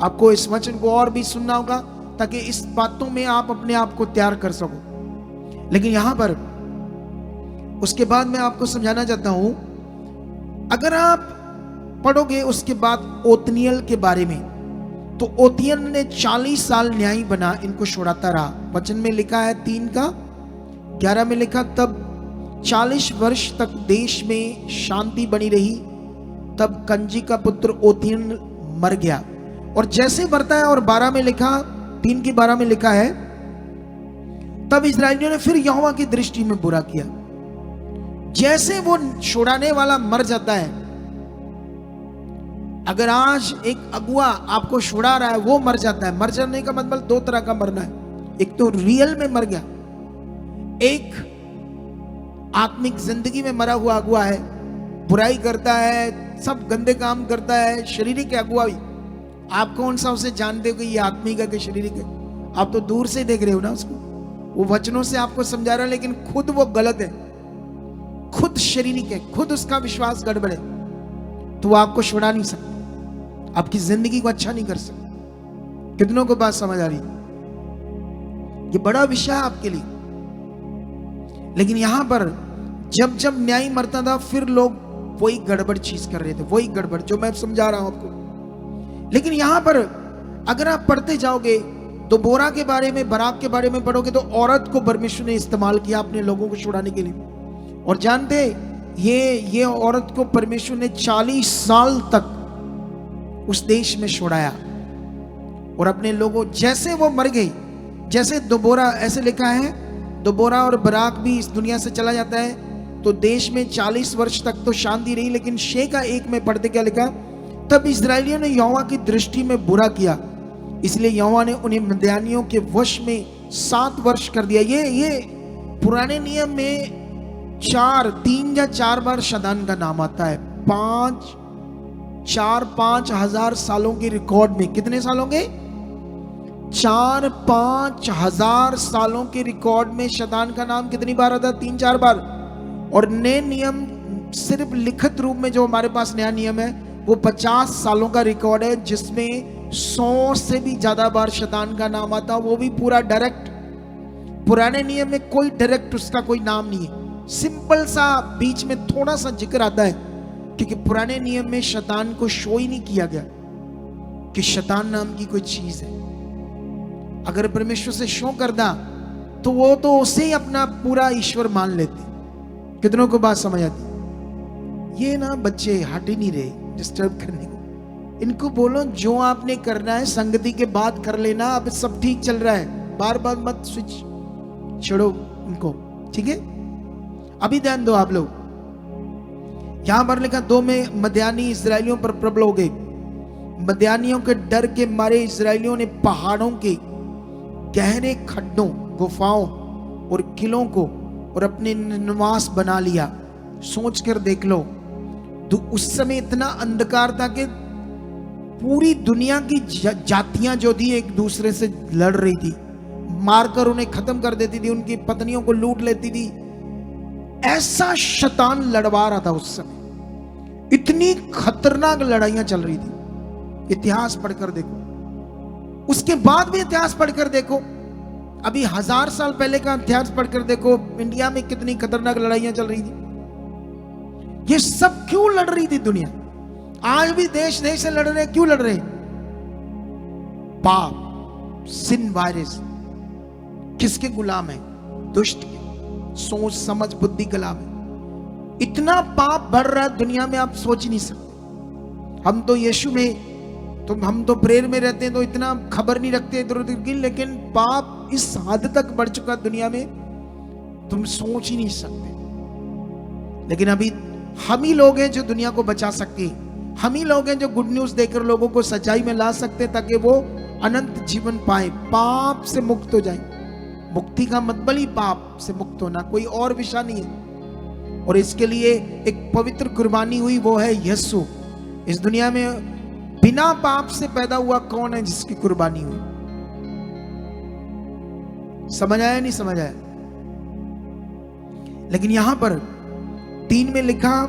आपको इस वचन को और भी सुनना होगा, ताकि इस बातों में आप अपने आप को तैयार कर सको। लेकिन यहां पर उसके बाद मैं आपको समझाना चाहता हूं, अगर आप पढ़ोगे उसके बाद ओतनियल के बारे में, तो ओतनियल ने 40 साल न्यायी बना, इनको छुड़ाता रहा। वचन में लिखा है 3:11 में लिखा, तब 40 वर्ष तक देश में शांति बनी रही। तब कंजी का पुत्र ओतनियल मर गया। और जैसे बढ़ता है, और 12 में लिखा, 3:12 में लिखा है, तब इस्राएलियों ने फिर यहोवा की दृष्टि में बुरा किया। जैसे वो छुड़ाने वाला मर जाता है, अगर आज एक अगुआ आपको छुड़ा रहा है, वो मर जाता है। मर जाने का मतलब 2 तरह का मरना है, एक तो रियल में मर गया, एक आत्मिक जिंदगी में मरा हुआ अगुआ है, बुराई करता है, सब गंदे काम करता है, शारीरिक अगुआ भी। आप कौन सा उसे जानते हो कि ये आत्मिक है कि शारीरिक है? आप तो दूर से देख रहे हो ना उसको, वो वचनों से आपको समझा रहा है, लेकिन खुद वो गलत है, खुद शारीरिक है, खुद उसका विश्वास गड़बड़ है, तो वो आपको छुड़ा नहीं सकता, आपकी जिंदगी को अच्छा नहीं कर सकता। कितनों को बात समझ आ रही? ये बड़ा विषय है आपके लिए। लेकिन यहां पर जब जब न्याय मरता था, फिर लोग वही गड़बड़ चीज कर रहे थे, वही गड़बड़ जो मैं समझा रहा हूं आपको। लेकिन यहां पर अगर आप पढ़ते जाओगे, तो बोरा के बारे में, बराक के बारे में पढ़ोगे, तो औरत को परमेश्वर ने इस्तेमाल किया अपने लोगों को छुड़ाने के लिए। और जानते, ये औरत को परमेश्वर ने 40 साल तक उस देश में छुड़ाया। और अपने लोगों, जैसे वो मर गई, जैसे दोबोरा, ऐसे लिखा है, दोबोरा और बराक भी इस दुनिया से चला जाता है, तो देश में 40 वर्ष तक तो शांति रही। लेकिन 6:1 में पढ़ते क्या लिखा, तब इस्राएलियों ने यहोवा की दृष्टि में बुरा किया, इसलिए यहोवा ने उन्हें मिद्यानियों के वश में 7 वर्ष कर दिया। ये पुराने नियम में 3 या 4 बार शदान का नाम आता है। 4-5 हजार सालों के रिकॉर्ड में, कितने सालों के? 4-5 हजार सालों के रिकॉर्ड में शदान का नाम कितनी बार आता है? 3-4 बार। और नए नियम सिर्फ लिखित रूप में जो हमारे पास नया नियम है, वो 50 सालों का रिकॉर्ड है, जिसमें 100 से भी ज्यादा बार शैतान का नाम आता है, वो भी पूरा डायरेक्ट। पुराने नियम में कोई डायरेक्ट उसका कोई नाम नहीं है, सिंपल सा बीच में थोड़ा सा जिक्र आता है, क्योंकि पुराने नियम में शैतान को शो ही नहीं किया गया कि शैतान नाम की कोई चीज है। अगर परमेश्वर से शो करता तो वो तो उसे ही अपना पूरा ईश्वर मान लेते। कितनों को बात समझ आती? ये ना बच्चे हट ही नहीं रहे डिस्टर्ब करने को। इनको बोलो जो आपने करना है संगति के बाद कर लेना, अब सब ठीक चल रहा है, बार बार मत स्विच छोड़ो उनको, ठीक है। अभी ध्यान दो आप लोग, यहां पर लिखा 2 में मद्यानी इस्राएलियों पर प्रबल हो गए। मद्यानियों के डर के मारे इस्राएलियों ने पहाड़ों के गहरे खड्डों, गुफाओं और किलों को और अपने निवास बना लिया। सोच कर देख लो, तो उस समय इतना अंधकार था कि पूरी दुनिया की जातियां जो थी एक दूसरे से लड़ रही थी, मारकर उन्हें खत्म कर देती थी, उनकी पत्नियों को लूट लेती थी। ऐसा शैतान लड़वा रहा था उस समय, इतनी खतरनाक लड़ाइयां चल रही थी। इतिहास पढ़कर देखो, उसके बाद भी इतिहास पढ़कर देखो, अभी 1000 साल पहले का इतिहास पढ़कर देखो, इंडिया में कितनी खतरनाक लड़ाइयां चल रही थी। ये सब क्यों लड़ रही थी दुनिया? आज भी देश देश से लड़ रहे, क्यों लड़ रहे? पाप, सिन वायरस किसके गुलाम है? दुष्ट के। सोच समझ बुद्धि गुलाम है। इतना पाप बढ़ रहा है दुनिया में, आप सोच ही नहीं सकते। हम तो यीशु में, तो हम तो प्रेयर में रहते हैं, तो इतना खबर नहीं रखते इधर उधर की, लेकिन पाप इस हद तक बढ़ चुका दुनिया में, तुम सोच ही नहीं सकते। लेकिन अभी हम ही लोग हैं जो दुनिया को बचा सकते, हम ही लोग हैं जो गुड न्यूज देकर लोगों को सच्चाई में ला सकते, ताकि वो अनंत जीवन पाए, पाप से मुक्त हो जाए। मुक्ति का मतलब ही पाप से मुक्त होना, कोई और विषय नहीं है। और इसके लिए एक पवित्र कुर्बानी हुई, वो है यीशु। इस दुनिया में बिना पाप से पैदा हुआ कौन है जिसकी कुर्बानी हुई? समझ आया नहीं समझ आया? लेकिन यहां पर 3 में लिखा,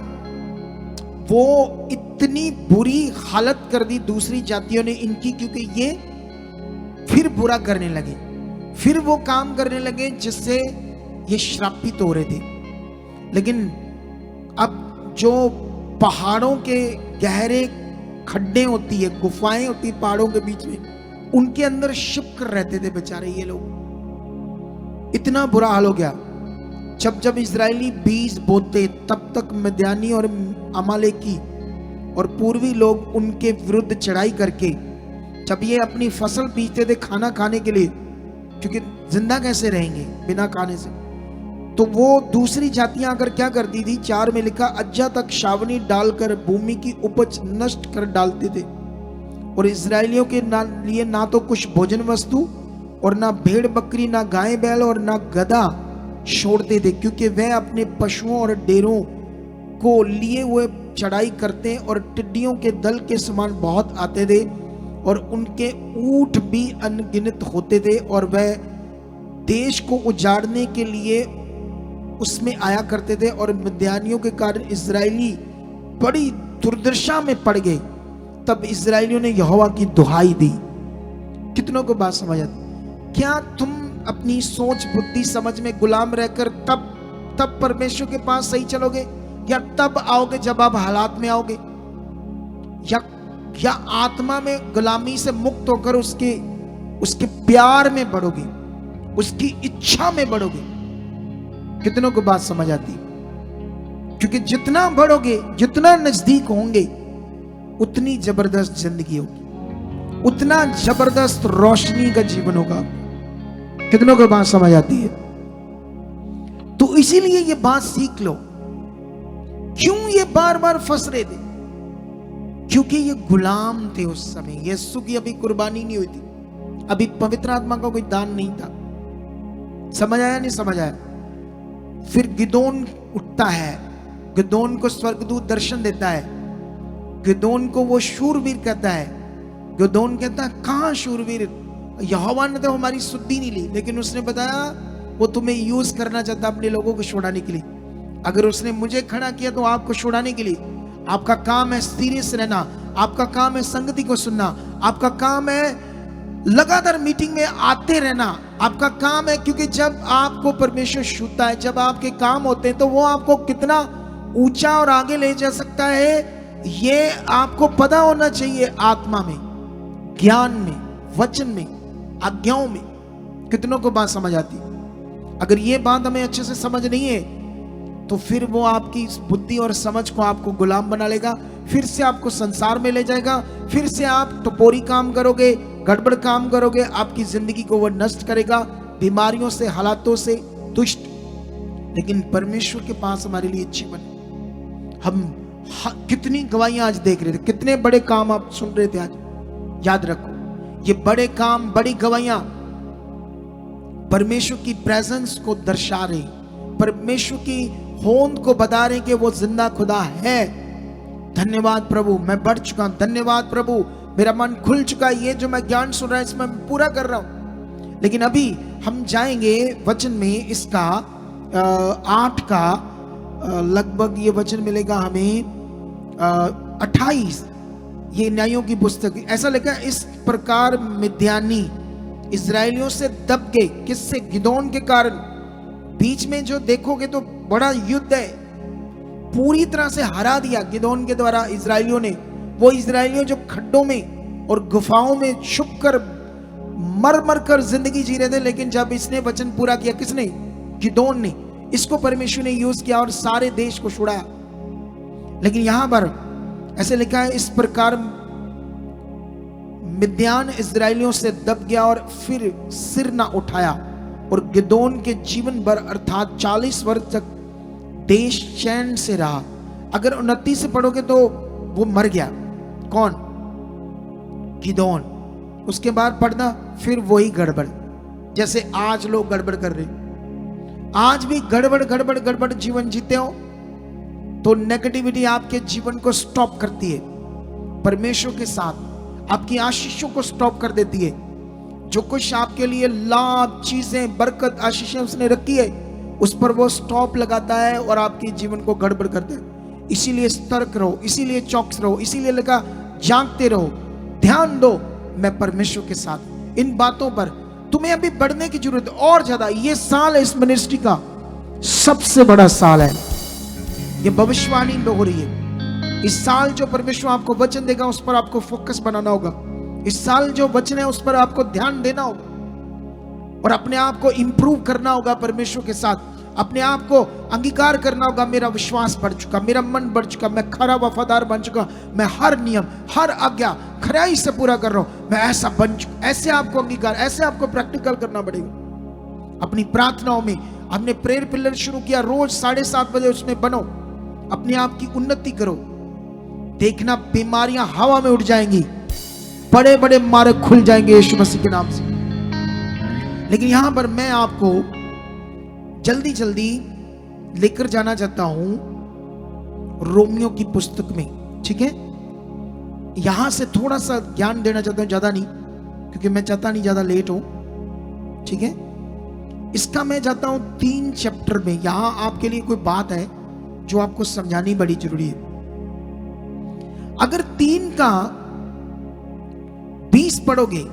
वो इतनी बुरी हालत कर दी दूसरी जातियों ने इनकी, क्योंकि ये फिर बुरा करने लगे, फिर वो काम करने लगे जिससे ये श्रापित हो रहे थे। लेकिन अब जो पहाड़ों के गहरे खड्डे होती है, गुफाएं होती है पहाड़ों के बीच में, उनके अंदर छिप कर रहते थे बेचारे ये लोग। इतना बुरा हाल हो गया। जब जब इजरायली बीज बोते, तब तक मद्यानी और अमालेकी और पूर्वी लोग उनके विरुद्ध चढ़ाई करके, जब ये अपनी फसल बीजते थे खाना खाने के लिए, क्योंकि जिंदा कैसे रहेंगे बिना खाने से, तो वो दूसरी जातियां आकर क्या करती थी? 4 में लिखा, अज्जा तक छावनी डालकर भूमि की उपज नष्ट कर डालते थे, और इजरायलियों के लिए ना तो कुछ भोजन वस्तु और ना भेड़ बकरी, ना गाय बैल और ना गधा छोड़ते थे, क्योंकि वह अपने पशुओं और डेरों को लिए हुए चढ़ाई करते और टिड्डियों के दल के समान बहुत आते थे, और उनके ऊंट भी अनगिनत होते थे, और वह देश को उजाड़ने के लिए उसमें आया करते थे। और मद्यानियों के कारण इजरायली बड़ी दुर्दशा में पड़ गए। तब इजरायलियों ने यहोवा की दुहाई दी। कितनों को बात समझ आती? क्या तुम अपनी सोच बुद्धि समझ में गुलाम रहकर तब परमेश्वर के पास सही चलोगे, या तब आओगे जब आप हालात में आओगे, या आत्मा में गुलामी से मुक्त होकर उसके प्यार में बढ़ोगे, उसकी इच्छा में बढ़ोगे? कितनों को बात समझ आती? क्योंकि जितना बढ़ोगे, जितना नजदीक होंगे, उतनी जबरदस्त जिंदगी होगी, उतना जबरदस्त रोशनी का जीवन होगा। कितनों को बात समझ आती है? तो इसीलिए ये बात सीख लो। क्यों ये बार बार फंस रहे थे? क्योंकि ये गुलाम थे उस समय। यीशु की अभी कुर्बानी नहीं हुई थी, अभी पवित्र आत्मा का कोई दान नहीं था। समझ आया नहीं समझ आया? फिर गिदोन उठता है, गिदोन को स्वर्गदूत दर्शन देता है, गिदोन को वो शूरवीर कहता है। गिदोन कहता है, कहां शूरवीर? यहोवा ने तो हमारी सुधि नहीं ली, लेकिन उसने बताया वो तुम्हें यूज करना चाहता अपने लोगों को छुड़ाने के लिए। अगर उसने मुझे खड़ा किया तो आपको छुड़ाने के लिए। आपका काम है सीरियस रहना, आपका काम है संगति को सुनना, आपका काम है लगातार मीटिंग में आते रहना, आपका काम है, क्योंकि जब आपको परमेश्वर छूता है, जब आपके काम होते हैं, तो वो आपको कितना ऊंचा और आगे ले जा सकता है, ये आपको पता होना चाहिए। आत्मा में, ज्ञान में, वचन में, आज्ञाओं में। कितनों को बात समझ आती? अगर ये बात हमें अच्छे से समझ नहीं है, तो फिर वो आपकी बुद्धि और समझ को आपको गुलाम बना लेगा, फिर से आपको संसार में ले जाएगा, फिर से आप टपोरी काम करोगे, गड़बड़ काम करोगे, आपकी जिंदगी को वो नष्ट करेगा, बीमारियों से, हालातों से दुष्ट, लेकिन परमेश्वर के पास हमारे लिए जीवन है। हम कितनी गवाहियां आज देख रहे थे, कितने बड़े काम आप सुन रहे थे आज। याद रखो, ये बड़े काम, बड़ी गवाहियां परमेश्वर की प्रेजेंस को दर्शा रही, परमेश्वर की होंद को बता रहे कि वो जिंदा खुदा है। धन्यवाद प्रभु, मैं बढ़ चुका। धन्यवाद प्रभु, मेरा मन खुल चुका। ये जो मैं ज्ञान सुन रहा हूं इसमें मैं पूरा कर रहा हूं। लेकिन अभी हम जाएंगे वचन में, इसका 8 का लगभग ये वचन मिलेगा हमें 28। ये न्यायों की पुस्तक, ऐसा लिखा है, इस प्रकार मिद्यानी इजरायलियों से दब गए। किससे? गिदोन के कारण। बीच में जो देखोगे तो बड़ा युद्ध है, पूरी तरह से हरा दिया गिदोन के द्वारा इजरायलियों ने। वो इजरायलियों जो खड्डों में और गुफाओं में छुप कर मर मर कर जिंदगी जी रहे थे, लेकिन जब इसने वचन पूरा किया, किसने? गिदोन ने। इसको परमेश्वर ने यूज किया और सारे देश को छुड़ाया। लेकिन यहां पर ऐसे लिखा है, इस प्रकार मिद्यान इजरायलियों से दब गया और फिर सिर ना उठाया। और गिदोन के जीवन भर अर्थात 40 वर्ष तक देश चैन से रहा। अगर 29 से पढ़ोगे तो वो मर गया। कौन? गिदोन। उसके बाद पढ़ना, फिर वही गड़बड़, जैसे आज लोग गड़बड़ कर रहे। आज भी गड़बड़ गड़बड़ गड़बड़ जीवन जीते हो तो नेगेटिविटी आपके जीवन को स्टॉप करती है। परमेश्वर के साथ आपकी आशीषों को स्टॉप कर देती है। जो कुछ आपके लिए लाभ, चीजें, बरकत, आशीषें उसने रखी है, उस पर वो स्टॉप लगाता है और आपके जीवन को गड़बड़ करता है। इसीलिए सतर्क रहो, इसीलिए चौकस रहो, इसीलिए लगा जागते रहो, ध्यान दो, मैं परमेश्वर के साथ। इन बातों पर तुम्हें अभी बढ़ने की जरूरत है और ज्यादा। ये साल है इस मिनिस्ट्री का सबसे बड़ा साल है। ये भविष्यवाणी हो रही है। इस साल जो परमेश्वर आपको वचन देगा उस पर आपको फोकस बनाना होगा। इस साल जो वचन है उस पर आपको ध्यान देना होगा और अपने आप को इंप्रूव करना होगा परमेश्वर के साथ। अपने आप को अंगीकार करना होगा, मेरा विश्वास बढ़ चुका, मेरा मन बढ़ चुका, मैं खरा वफादार बन चुका, मैं हर नियम, हर आज्ञा खराई से पूरा कर रहा हूं, मैं ऐसा बन चुका। ऐसे आपको अंगीकार, ऐसे आपको प्रैक्टिकल करना पड़ेगा। अपनी प्रार्थनाओं में हमने प्रेयर पिलर शुरू किया, रोज 7:30 बजे उसमें बनो, अपने आप की उन्नति करो। देखना बीमारियां हवा में उड़ जाएंगी, बड़े बड़े मार्ग खुल जाएंगे यीशु मसीह के नाम से। लेकिन यहां पर मैं आपको जल्दी जल्दी लेकर जाना चाहता हूं रोमियो की पुस्तक में, ठीक है? यहां से थोड़ा सा ज्ञान देना चाहता हूं, ज्यादा नहीं, क्योंकि मैं चाहता नहीं ज्यादा लेट हो, ठीक है? इसका मैं चाहता हूं 3 चैप्टर में। यहां आपके लिए कोई बात है जो आपको समझानी बड़ी जरूरी है। अगर 3 का 20 पढ़ोगे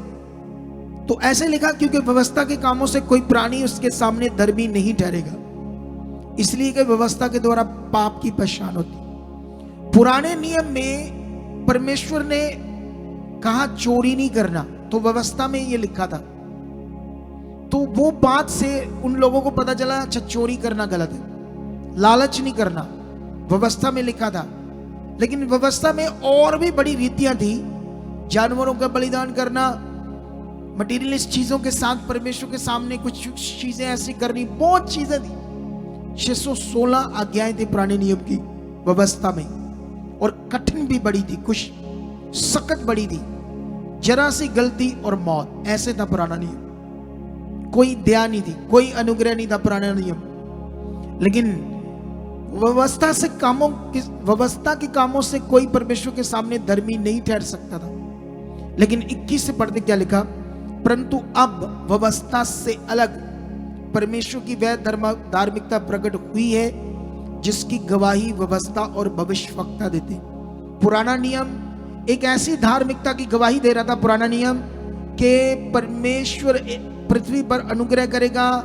तो ऐसे लिखा, क्योंकि व्यवस्था के कामों से कोई प्राणी उसके सामने धर्मी नहीं ठहरेगा, इसलिए कि व्यवस्था के द्वारा पाप की पहचान होती। पुराने नियम में परमेश्वर ने कहा चोरी नहीं करना, तो व्यवस्था में ये लिखा था। तो वो बात से उन लोगों को पता चला अच्छा चोरी करना गलत है, लालच नहीं करना, व्यवस्था में लिखा था। लेकिन व्यवस्था में और भी बड़ी रीतियां थी, जानवरों का बलिदान करना, मटीरियलिस्ट चीजों के साथ परमेश्वर के सामने कुछ चीजें ऐसी करनी, बहुत चीजें थी। 616 आज्ञाएं थी पुराने नियम की व्यवस्था में, और कठिन भी बड़ी थी, कुछ सख्त बड़ी थी। जरा सी गलती और मौत, ऐसे था पुराना नियम। कोई दया नहीं थी, कोई अनुग्रह नहीं था पुराना नियम। लेकिन व्यवस्था के कामों से कोई परमेश्वर के सामने धर्मी नहीं ठहर सकता था। लेकिन 21 से पढ़ते क्या लिखा, परंतु अब व्यवस्था से अलग परमेश्वर की वह धार्मिकता प्रकट हुई है जिसकी गवाही व्यवस्था और भविष्यवक्ता देते। पुराना नियम एक ऐसी धार्मिकता की गवाही दे रहा था, पुराना नियम, कि परमेश्वर पृथ्वी पर अनुग्रह करेगा,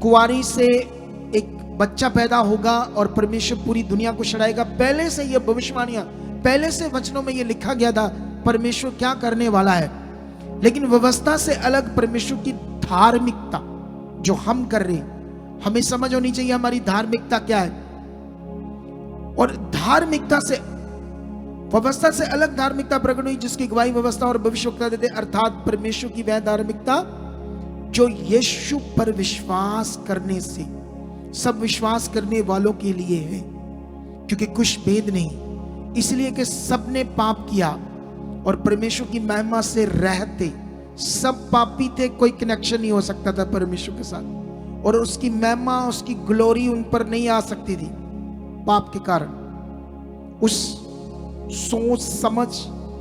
कुंवारी से एक बच्चा पैदा होगा और परमेश्वर पूरी दुनिया को छुड़ाएगा। पहले से ये भविष्यवाणियां, पहले से वचनों में ये लिखा गया था परमेश्वर क्या करने वाला है। लेकिन व्यवस्था से अलग परमेश्वर की धार्मिकता जो हम कर रहे हैं, हमें समझ होनी चाहिए हमारी धार्मिकता क्या है। और धार्मिकता से, व्यवस्था से अलग धार्मिकता प्रकट हुई जिसकी गवाही व्यवस्था और भविष्यवक्ता देते, अर्थात परमेश्वर की वह धार्मिकता जो यीशु पर विश्वास करने से सब विश्वास करने वालों के लिए है, क्योंकि कुछ भेद नहीं, इसलिए कि सबने पाप किया और परमेश्वर की महिमा से रहते सब पापी थे, कोई कनेक्शन नहीं हो सकता था परमेश्वर के साथ, और उसकी महिमा, उसकी ग्लोरी उन पर नहीं आ सकती थी पाप के कारण। उस सोच समझ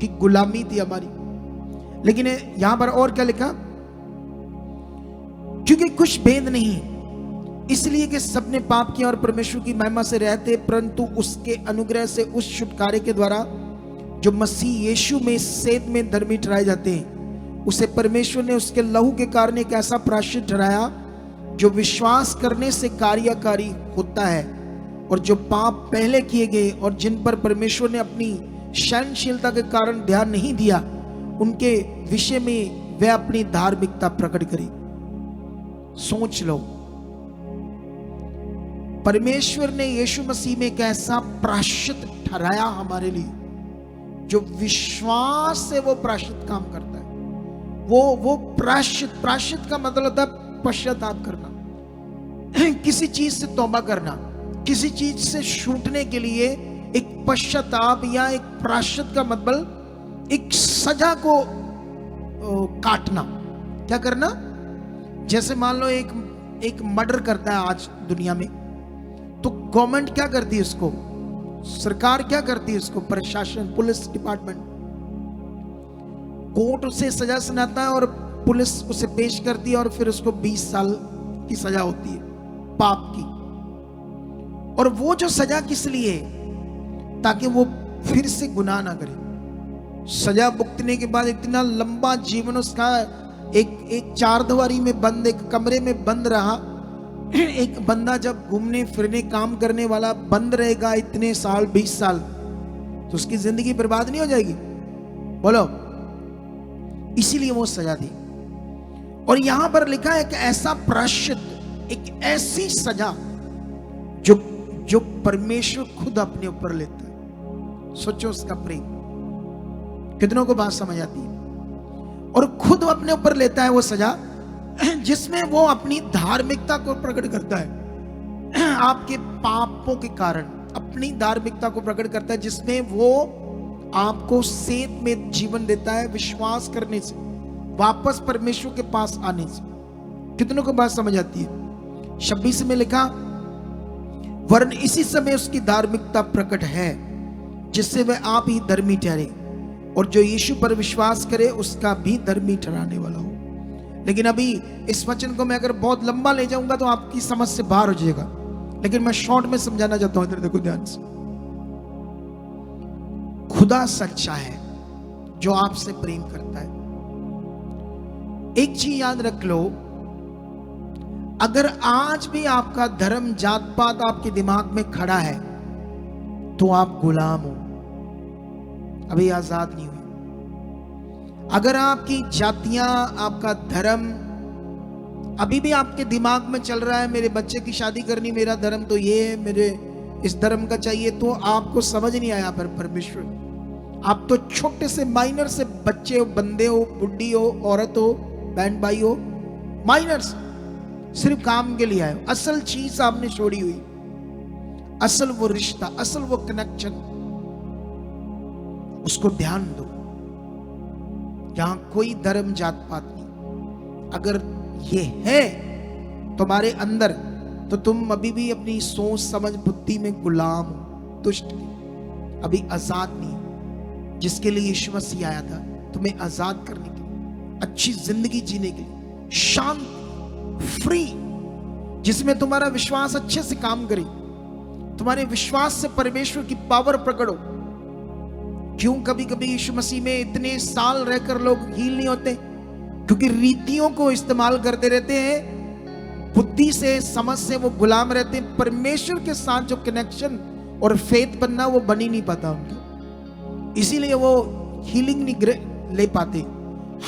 की गुलामी थी हमारी। लेकिन यहां पर और क्या लिखा, क्योंकि कुछ भेद नहीं, इसलिए कि सबने पाप किया और परमेश्वर की महिमा से रहते, परंतु उसके अनुग्रह से उस छुटकारे के द्वारा जो मसीह यीशु में सेध में धर्मी ठहराए जाते हैं, उसे परमेश्वर ने उसके लहू के कारण एक ऐसा प्रायश्चित ठहराया जो विश्वास करने से कार्यकारी होता है, और जो पाप पहले किए गए और जिन पर परमेश्वर ने अपनी सहनशीलता के कारण ध्यान नहीं दिया, उनके विषय में वह अपनी धार्मिकता प्रकट करी। सोच लो, परमेश्वर ने यीशु मसीह में एक ऐसा प्रायश्चित ठहराया हमारे लिए, जो विश्वास से वो प्रायश्चित काम करता है। वो प्रायश्चित का मतलब होता है पश्चाताप करना, किसी चीज से तौबा करना, किसी चीज से छूटने के लिए एक पश्चाताप या एक प्रायश्चित का मतलब एक सजा को काटना। क्या करना? जैसे मान लो एक मर्डर करता है आज दुनिया में, तो गवर्नमेंट क्या करती है उसको, सरकार क्या करती है उसको, प्रशासन, पुलिस डिपार्टमेंट, कोर्ट उसे सजा सुनाता है और पुलिस उसे पेश करती है और फिर उसको 20 साल की सजा होती है पाप की। और वो जो सजा किस लिए? ताकि वो फिर से गुनाह ना करे। सजा भुगतने के बाद इतना लंबा जीवन उसका एक चारदीवारी में बंद, एक कमरे में बंद रहा। एक बंदा जब घूमने फिरने काम करने वाला बंद रहेगा इतने साल, 20 साल, तो उसकी जिंदगी बर्बाद नहीं हो जाएगी? बोलो। इसीलिए वो सजा दी। और यहां पर लिखा है कि ऐसा प्रायश्चित, एक ऐसी सजा जो परमेश्वर खुद अपने ऊपर लेता है। सोचो उसका प्रेम, कितनों को बात समझ आती है? और खुद अपने ऊपर लेता है वो सजा, जिसमें वो अपनी धार्मिकता को प्रकट करता है। आपके पापों के कारण अपनी धार्मिकता को प्रकट करता है, जिसमें वो आपको सेध में जीवन देता है, विश्वास करने से, वापस परमेश्वर के पास आने से। कितनों को बात समझ आती है? 26 में लिखा, वरन इसी समय उसकी धार्मिकता प्रकट है, जिससे वह आप ही धर्मी ठहरे और जो यीशु पर विश्वास करे उसका भी धर्मी ठहराने वाला हो। लेकिन अभी इस वचन को मैं अगर बहुत लंबा ले जाऊंगा तो आपकी समझ से बाहर हो जाएगा, लेकिन मैं शॉर्ट में समझाना चाहता हूं। इधर देखो ध्यान से। खुदा सच्चा है जो आपसे प्रेम करता है। एक चीज याद रख लो, अगर आज भी आपका धर्म, जात पात आपके दिमाग में खड़ा है तो आप गुलाम हो, अभी आजाद नहीं हुए। अगर आपकी जातियां, आपका धर्म अभी भी आपके दिमाग में चल रहा है, मेरे बच्चे की शादी करनी, मेरा धर्म तो ये है, मेरे इस धर्म का चाहिए, तो आपको समझ नहीं आया पर परमेश्वर। आप तो छोटे से माइनर से बच्चे हो, बंदे हो, बुढ़ी हो, औरत हो, बहन भाई हो, माइनर्स, सिर्फ काम के लिए आए हो। असल चीज आपने छोड़ी हुई, असल वो रिश्ता, असल वो कनेक्शन, उसको ध्यान दो। यहां कोई धर्म, जात पात नहीं। अगर ये है तुम्हारे अंदर, तो तुम अभी भी अपनी सोच समझ बुद्धि में गुलाम हो, दुष्ट, अभी आजाद नहीं। जिसके लिए यीशु मसीह आया था तुम्हें आजाद करने के लिए, अच्छी जिंदगी जीने के लिए, शांत, फ्री, जिसमें तुम्हारा विश्वास अच्छे से काम करे, तुम्हारे विश्वास से परमेश्वर की पावर प्रकट हो। क्यों कभी कभी यीशु मसीह में इतने साल रहकर लोग हील नहीं होते? क्योंकि रीतियों को इस्तेमाल करते रहते हैं, बुद्धि से, समझ से वो गुलाम रहते हैं। परमेश्वर के साथ जो कनेक्शन और फेथ बनना, वो बन ही नहीं पाता उनका, इसीलिए वो हीलिंग नहीं ले पाते।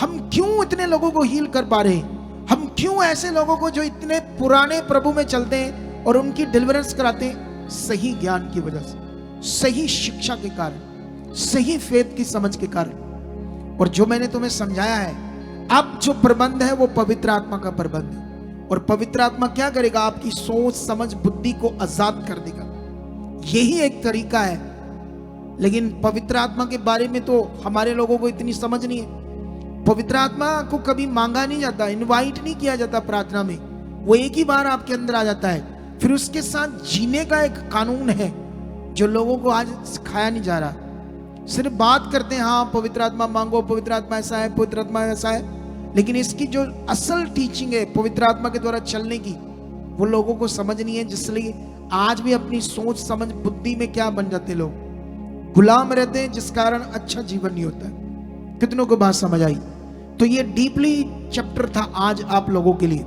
हम क्यों इतने लोगों को हील कर पा रहे हैं? हम क्यों ऐसे लोगों को जो इतने पुराने प्रभु में चलते हैं और उनकी डिलीवरेंस कराते हैं? सही ज्ञान की वजह से, सही शिक्षा के कारण, सही फेथ की समझ के कारण। और जो मैंने तुम्हें समझाया है, अब जो प्रबंध है वो पवित्र आत्मा का प्रबंध है, और पवित्र आत्मा क्या करेगा? आपकी सोच समझ बुद्धि को आजाद कर देगा। यही एक तरीका है। लेकिन पवित्र आत्मा के बारे में तो हमारे लोगों को इतनी समझ नहीं है। पवित्र आत्मा को कभी मांगा नहीं जाता, इनवाइट नहीं किया जाता प्रार्थना में। वो एक ही बार आपके अंदर आ जाता है। फिर उसके साथ जीने का एक कानून है जो लोगों को आज सिखाया नहीं जा रहा। सिर्फ बात करते हैं, हाँ पवित्र आत्मा मांगो, पवित्र आत्मा ऐसा है, पवित्र आत्मा ऐसा है, लेकिन इसकी जो असल टीचिंग है पवित्र आत्मा के द्वारा चलने की, वो लोगों को समझ नहीं है। जिसलिए आज भी अपनी सोच समझ बुद्धि में क्या बन जाते लोग, गुलाम रहते हैं, जिस कारण अच्छा जीवन नहीं होता है। कितनों को बात समझ आई? तो ये डीपली चैप्टर था आज आप लोगों के लिए।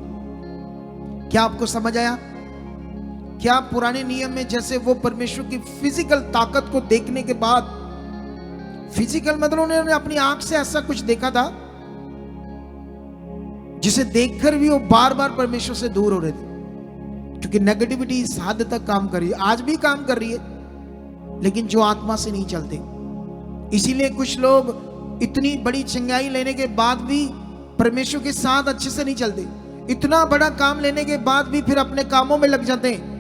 क्या आपको समझ आया? क्या पुराने नियम में जैसे वो परमेश्वर की फिजिकल ताकत को देखने के बाद, फिजिकल मतलब उन्होंने अपनी आंख से ऐसा कुछ देखा था जिसे देखकर भी वो बार बार परमेश्वर से दूर हो रहे थे, क्योंकि नेगेटिविटी इस हद तक काम कर रही है, आज भी काम कर रही है, लेकिन जो आत्मा से नहीं चलते। इसीलिए कुछ लोग इतनी बड़ी चंगाई लेने के बाद भी परमेश्वर के साथ अच्छे से नहीं चलते, इतना बड़ा काम लेने के बाद भी फिर अपने कामों में लग जाते हैं,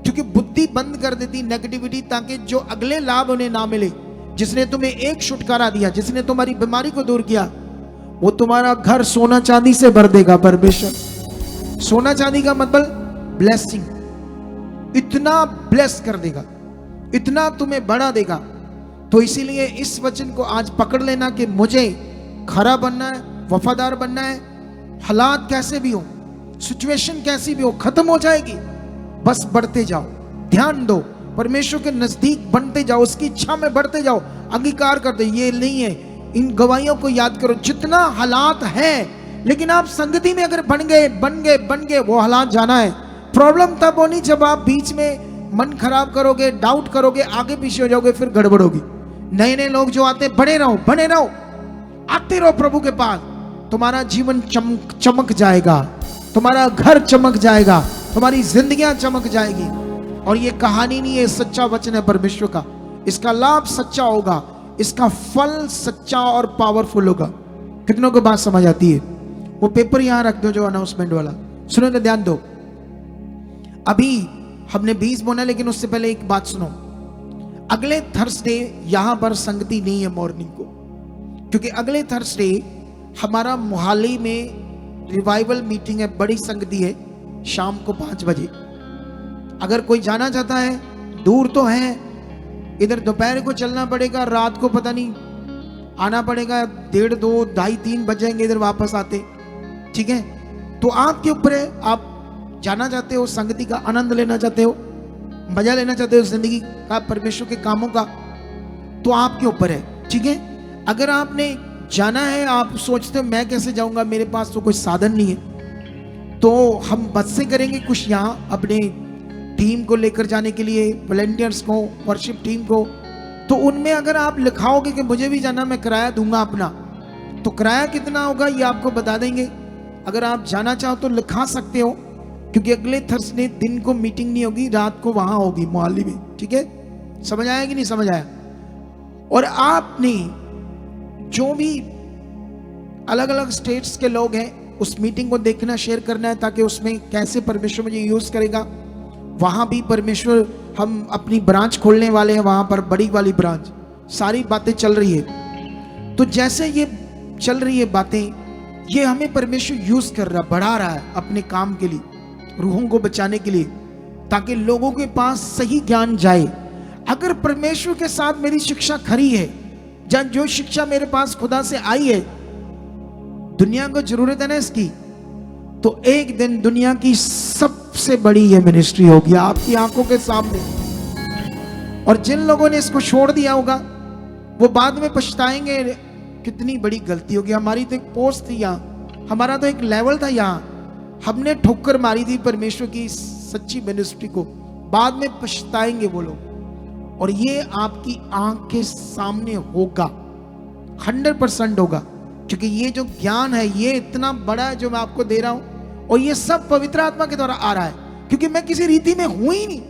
क्योंकि बुद्धि बंद कर देती नेगेटिविटी, ताकि जो अगले लाभ उन्हें ना मिले। जिसने तुम्हें एक छुटकारा दिया, जिसने तुम्हारी बीमारी को दूर किया, वो तुम्हारा घर सोना चांदी से भर देगा परमेश्वर। सोना चांदी का मतलब ब्लेसिंग, इतना ब्लेस कर देगा, इतना तुम्हें बढ़ा देगा। तो इसीलिए इस वचन को आज पकड़ लेना कि मुझे खरा बनना है, वफादार बनना है। हालात कैसे भी हो, सिचुएशन कैसी भी हो, खत्म हो जाएगी, बस बढ़ते जाओ, ध्यान दो, परमेश्वर के नजदीक बनते जाओ, उसकी इच्छा में बढ़ते जाओ, अंगीकार कर दो। ये नहीं है, इन गवाहियों को याद करो। जितना हालात है, लेकिन आप संगति में अगर बन गए, वो हालात जाना है। प्रॉब्लम तब होनी जब आप बीच में मन खराब करोगे, डाउट करोगे, आगे पीछे हो जाओगे, फिर गड़बड़ होगी। नए नए लोग जो आते, बने रहो, आते रहो प्रभु के पास, तुम्हारा जीवन चमक जाएगा, तुम्हारा घर चमक जाएगा, तुम्हारी जिंदगियां चमक जाएगी। और ये कहानी नहीं है, सच्चा वचन है परमेश्वर का। इसका लाभ सच्चा होगा, इसका फल सच्चा और पावरफुल होगा। कितनों को बात समझ आती है? वो पेपर यहां रख दो जो अनाउंसमेंट वाला, सुनो तो ध्यान दो। अभी हमने 20 बोना, लेकिन उससे पहले एक बात सुनो। अगले थर्सडे यहां पर संगति नहीं है मॉर्निंग को, क्योंकि अगले थर्सडे हमारा मोहाली में रिवाइवल मीटिंग है, बड़ी संगति है, शाम को 5 बजे। अगर कोई जाना चाहता है, दूर तो है, इधर दोपहर को चलना पड़ेगा, रात को पता नहीं आना पड़ेगा, 1:30, 2, 2:30, 3 बज जाएंगे इधर वापस आते। ठीक है, तो आपके ऊपर है, आप जाना चाहते हो, संगति का आनंद लेना चाहते हो, मजा लेना चाहते हो जिंदगी का, परमेश्वर के कामों का, तो आपके ऊपर है। ठीक है, अगर आपने जाना है, आप सोचते हो मैं कैसे जाऊंगा, मेरे पास तो कोई साधन नहीं है, तो हम बस से करेंगे कुछ यहाँ अपने टीम को लेकर जाने के लिए, वॉलंटियर्स को, वर्शिप टीम को। तो उनमें अगर आप लिखाओगे कि मुझे भी जाना, मैं किराया दूंगा अपना, तो किराया कितना होगा ये आपको बता देंगे। अगर आप जाना चाहो तो लिखा सकते हो, क्योंकि अगले थर्सडे दिन को मीटिंग नहीं होगी, रात को वहां होगी मोहाली में। ठीक है, समझ आया कि नहीं समझ आया? और आपने जो भी अलग अलग स्टेट्स के लोग हैं, उस मीटिंग को देखना, शेयर करना है, ताकि उसमें कैसे परमेश्वर मुझे यूज करेगा। वहां भी परमेश्वर, हम अपनी ब्रांच खोलने वाले हैं वहां पर, बड़ी वाली ब्रांच, सारी बातें चल रही है। तो जैसे ये चल रही है बातें, ये हमें परमेश्वर यूज कर रहा, बढ़ा रहा है अपने काम के लिए, रूहों को बचाने के लिए, ताकि लोगों के पास सही ज्ञान जाए। अगर परमेश्वर के साथ मेरी शिक्षा खरी है, जो शिक्षा मेरे पास खुदा से आई है, दुनिया को जरूरत है ना इसकी, तो एक दिन दुनिया की सबसे बड़ी ये मिनिस्ट्री होगी आपकी आंखों के सामने। और जिन लोगों ने इसको छोड़ दिया होगा, वो बाद में पछताएंगे, कितनी बड़ी गलती होगी। हमारी तो एक पोस्ट थी यहाँ, हमारा तो एक लेवल था यहाँ, हमने ठोकर मारी थी परमेश्वर की सच्ची मिनिस्ट्री को, बाद में पछताएंगे वो लोग। और ये आपकी आंख के सामने होगा, 100% होगा, क्योंकि ये जो ज्ञान है ये इतना बड़ा है जो मैं आपको दे रहा हूं, और ये सब पवित्र आत्मा के द्वारा आ रहा है। क्योंकि मैं किसी रीति में हूं ही नहीं,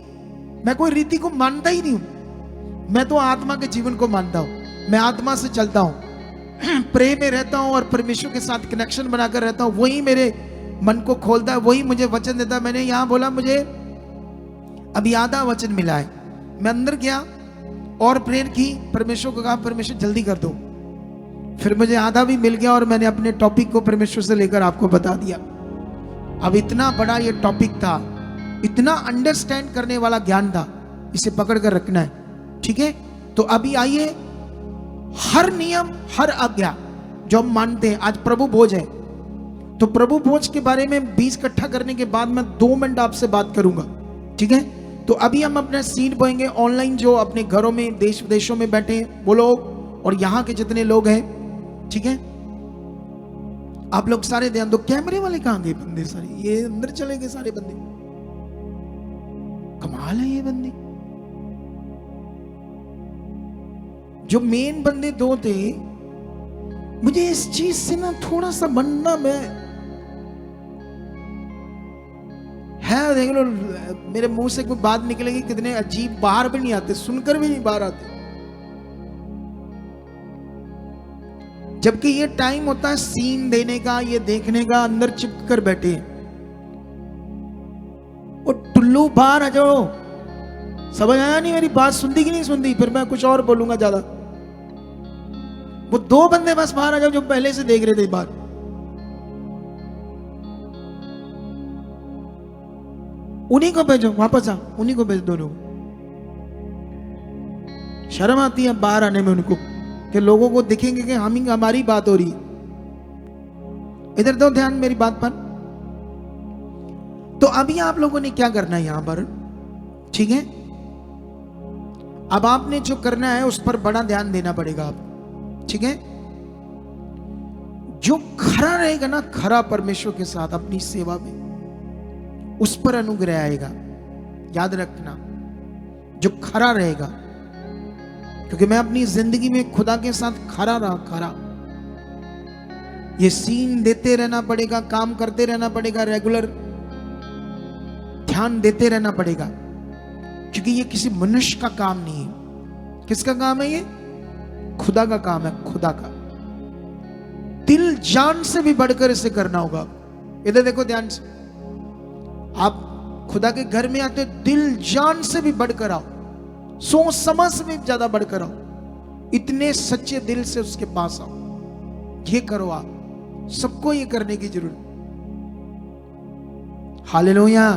मैं कोई रीति को मानता ही नहीं हूं, मैं तो आत्मा के जीवन को मानता हूं, मैं आत्मा से चलता हूं। प्रे में रहता हूं और परमेश्वर के साथ कनेक्शन बनाकर रहता हूं, वही मेरे मन को खोलता है, वही मुझे वचन देता है। मैंने यहां बोला मुझे अभी आधा वचन मिला है, मैं अंदर गया और प्रेयर की, परमेश्वर को कहा परमेश्वर जल्दी कर दो, फिर मुझे आधा भी मिल गया और मैंने अपने टॉपिक को परमेश्वर से लेकर आपको बता दिया। अब इतना बड़ा ये टॉपिक था, इतना अंडरस्टैंड करने वाला ज्ञान था, इसे पकड़ कर रखना है, ठीक है। तो अभी आइए, हर नियम हर आज्ञा जो हम मानते हैं, आज प्रभु भोज है, तो प्रभु भोज के बारे में 20 इकट्ठा करने के बाद मैं 2 मिनट आपसे बात करूंगा, ठीक है। तो अभी हम अपना सीन बोएंगे, ऑनलाइन जो अपने घरों में देश विदेशों में बैठे हैं वो लोग और यहाँ के जितने लोग हैं, ठीक है, आप लोग सारे ध्यान दो। कैमरे वाले कहां गए बंदे सारे, ये अंदर चले गए सारे बंदे, कमाल है ये बंदे। जो मेन बंदे 2 थे, मुझे इस चीज से ना थोड़ा सा बनना में है, देख लो मेरे मुंह से कोई बात निकलेगी, कितने अजीब, बाहर भी नहीं आते, सुनकर भी नहीं बाहर आते, जबकि ये टाइम होता है सीन देने का, ये देखने का, अंदर चिपक कर बैठे। वो टुल्लू बाहर आ जाओ, समझ आया नहीं मेरी बात, सुनती कि नहीं सुनती, फिर मैं कुछ और बोलूंगा ज्यादा। वो 2 बंदे बस बाहर आ जाओ जो पहले से देख रहे थे बात। उन्हीं को भेजो, वापस आ, उन्हीं को भेज दो लोग। शर्म आती है बाहर आने में उनको, कि लोगों को दिखेंगे कि हमारी बात हो रही है। इधर दो ध्यान मेरी बात पर। तो अभी आप लोगों ने क्या करना है यहां पर, ठीक है, अब आपने जो करना है उस पर बड़ा ध्यान देना पड़ेगा आपको, ठीक है। जो खरा रहेगा ना, खरा परमेश्वर के साथ अपनी सेवा में, उस पर अनुग्रह आएगा, याद रखना, जो खरा रहेगा। क्योंकि मैं अपनी जिंदगी में खुदा के साथ खरा रहा, खरा। ये सीन देते रहना पड़ेगा, काम करते रहना पड़ेगा, रेगुलर ध्यान देते रहना पड़ेगा, क्योंकि ये किसी मनुष्य का काम नहीं है। किसका काम है ये? खुदा का काम है, खुदा का। दिल जान से भी बढ़कर इसे करना होगा। इधर देखो ध्यान से, आप खुदा के घर में आते, दिल जान से भी बढ़कर आओ, सोच समझ से भी ज्यादा बढ़कर आओ, इतने सच्चे दिल से उसके पास आओ। ये करो, आप सबको ये करने की जरूरत। हालेलुया।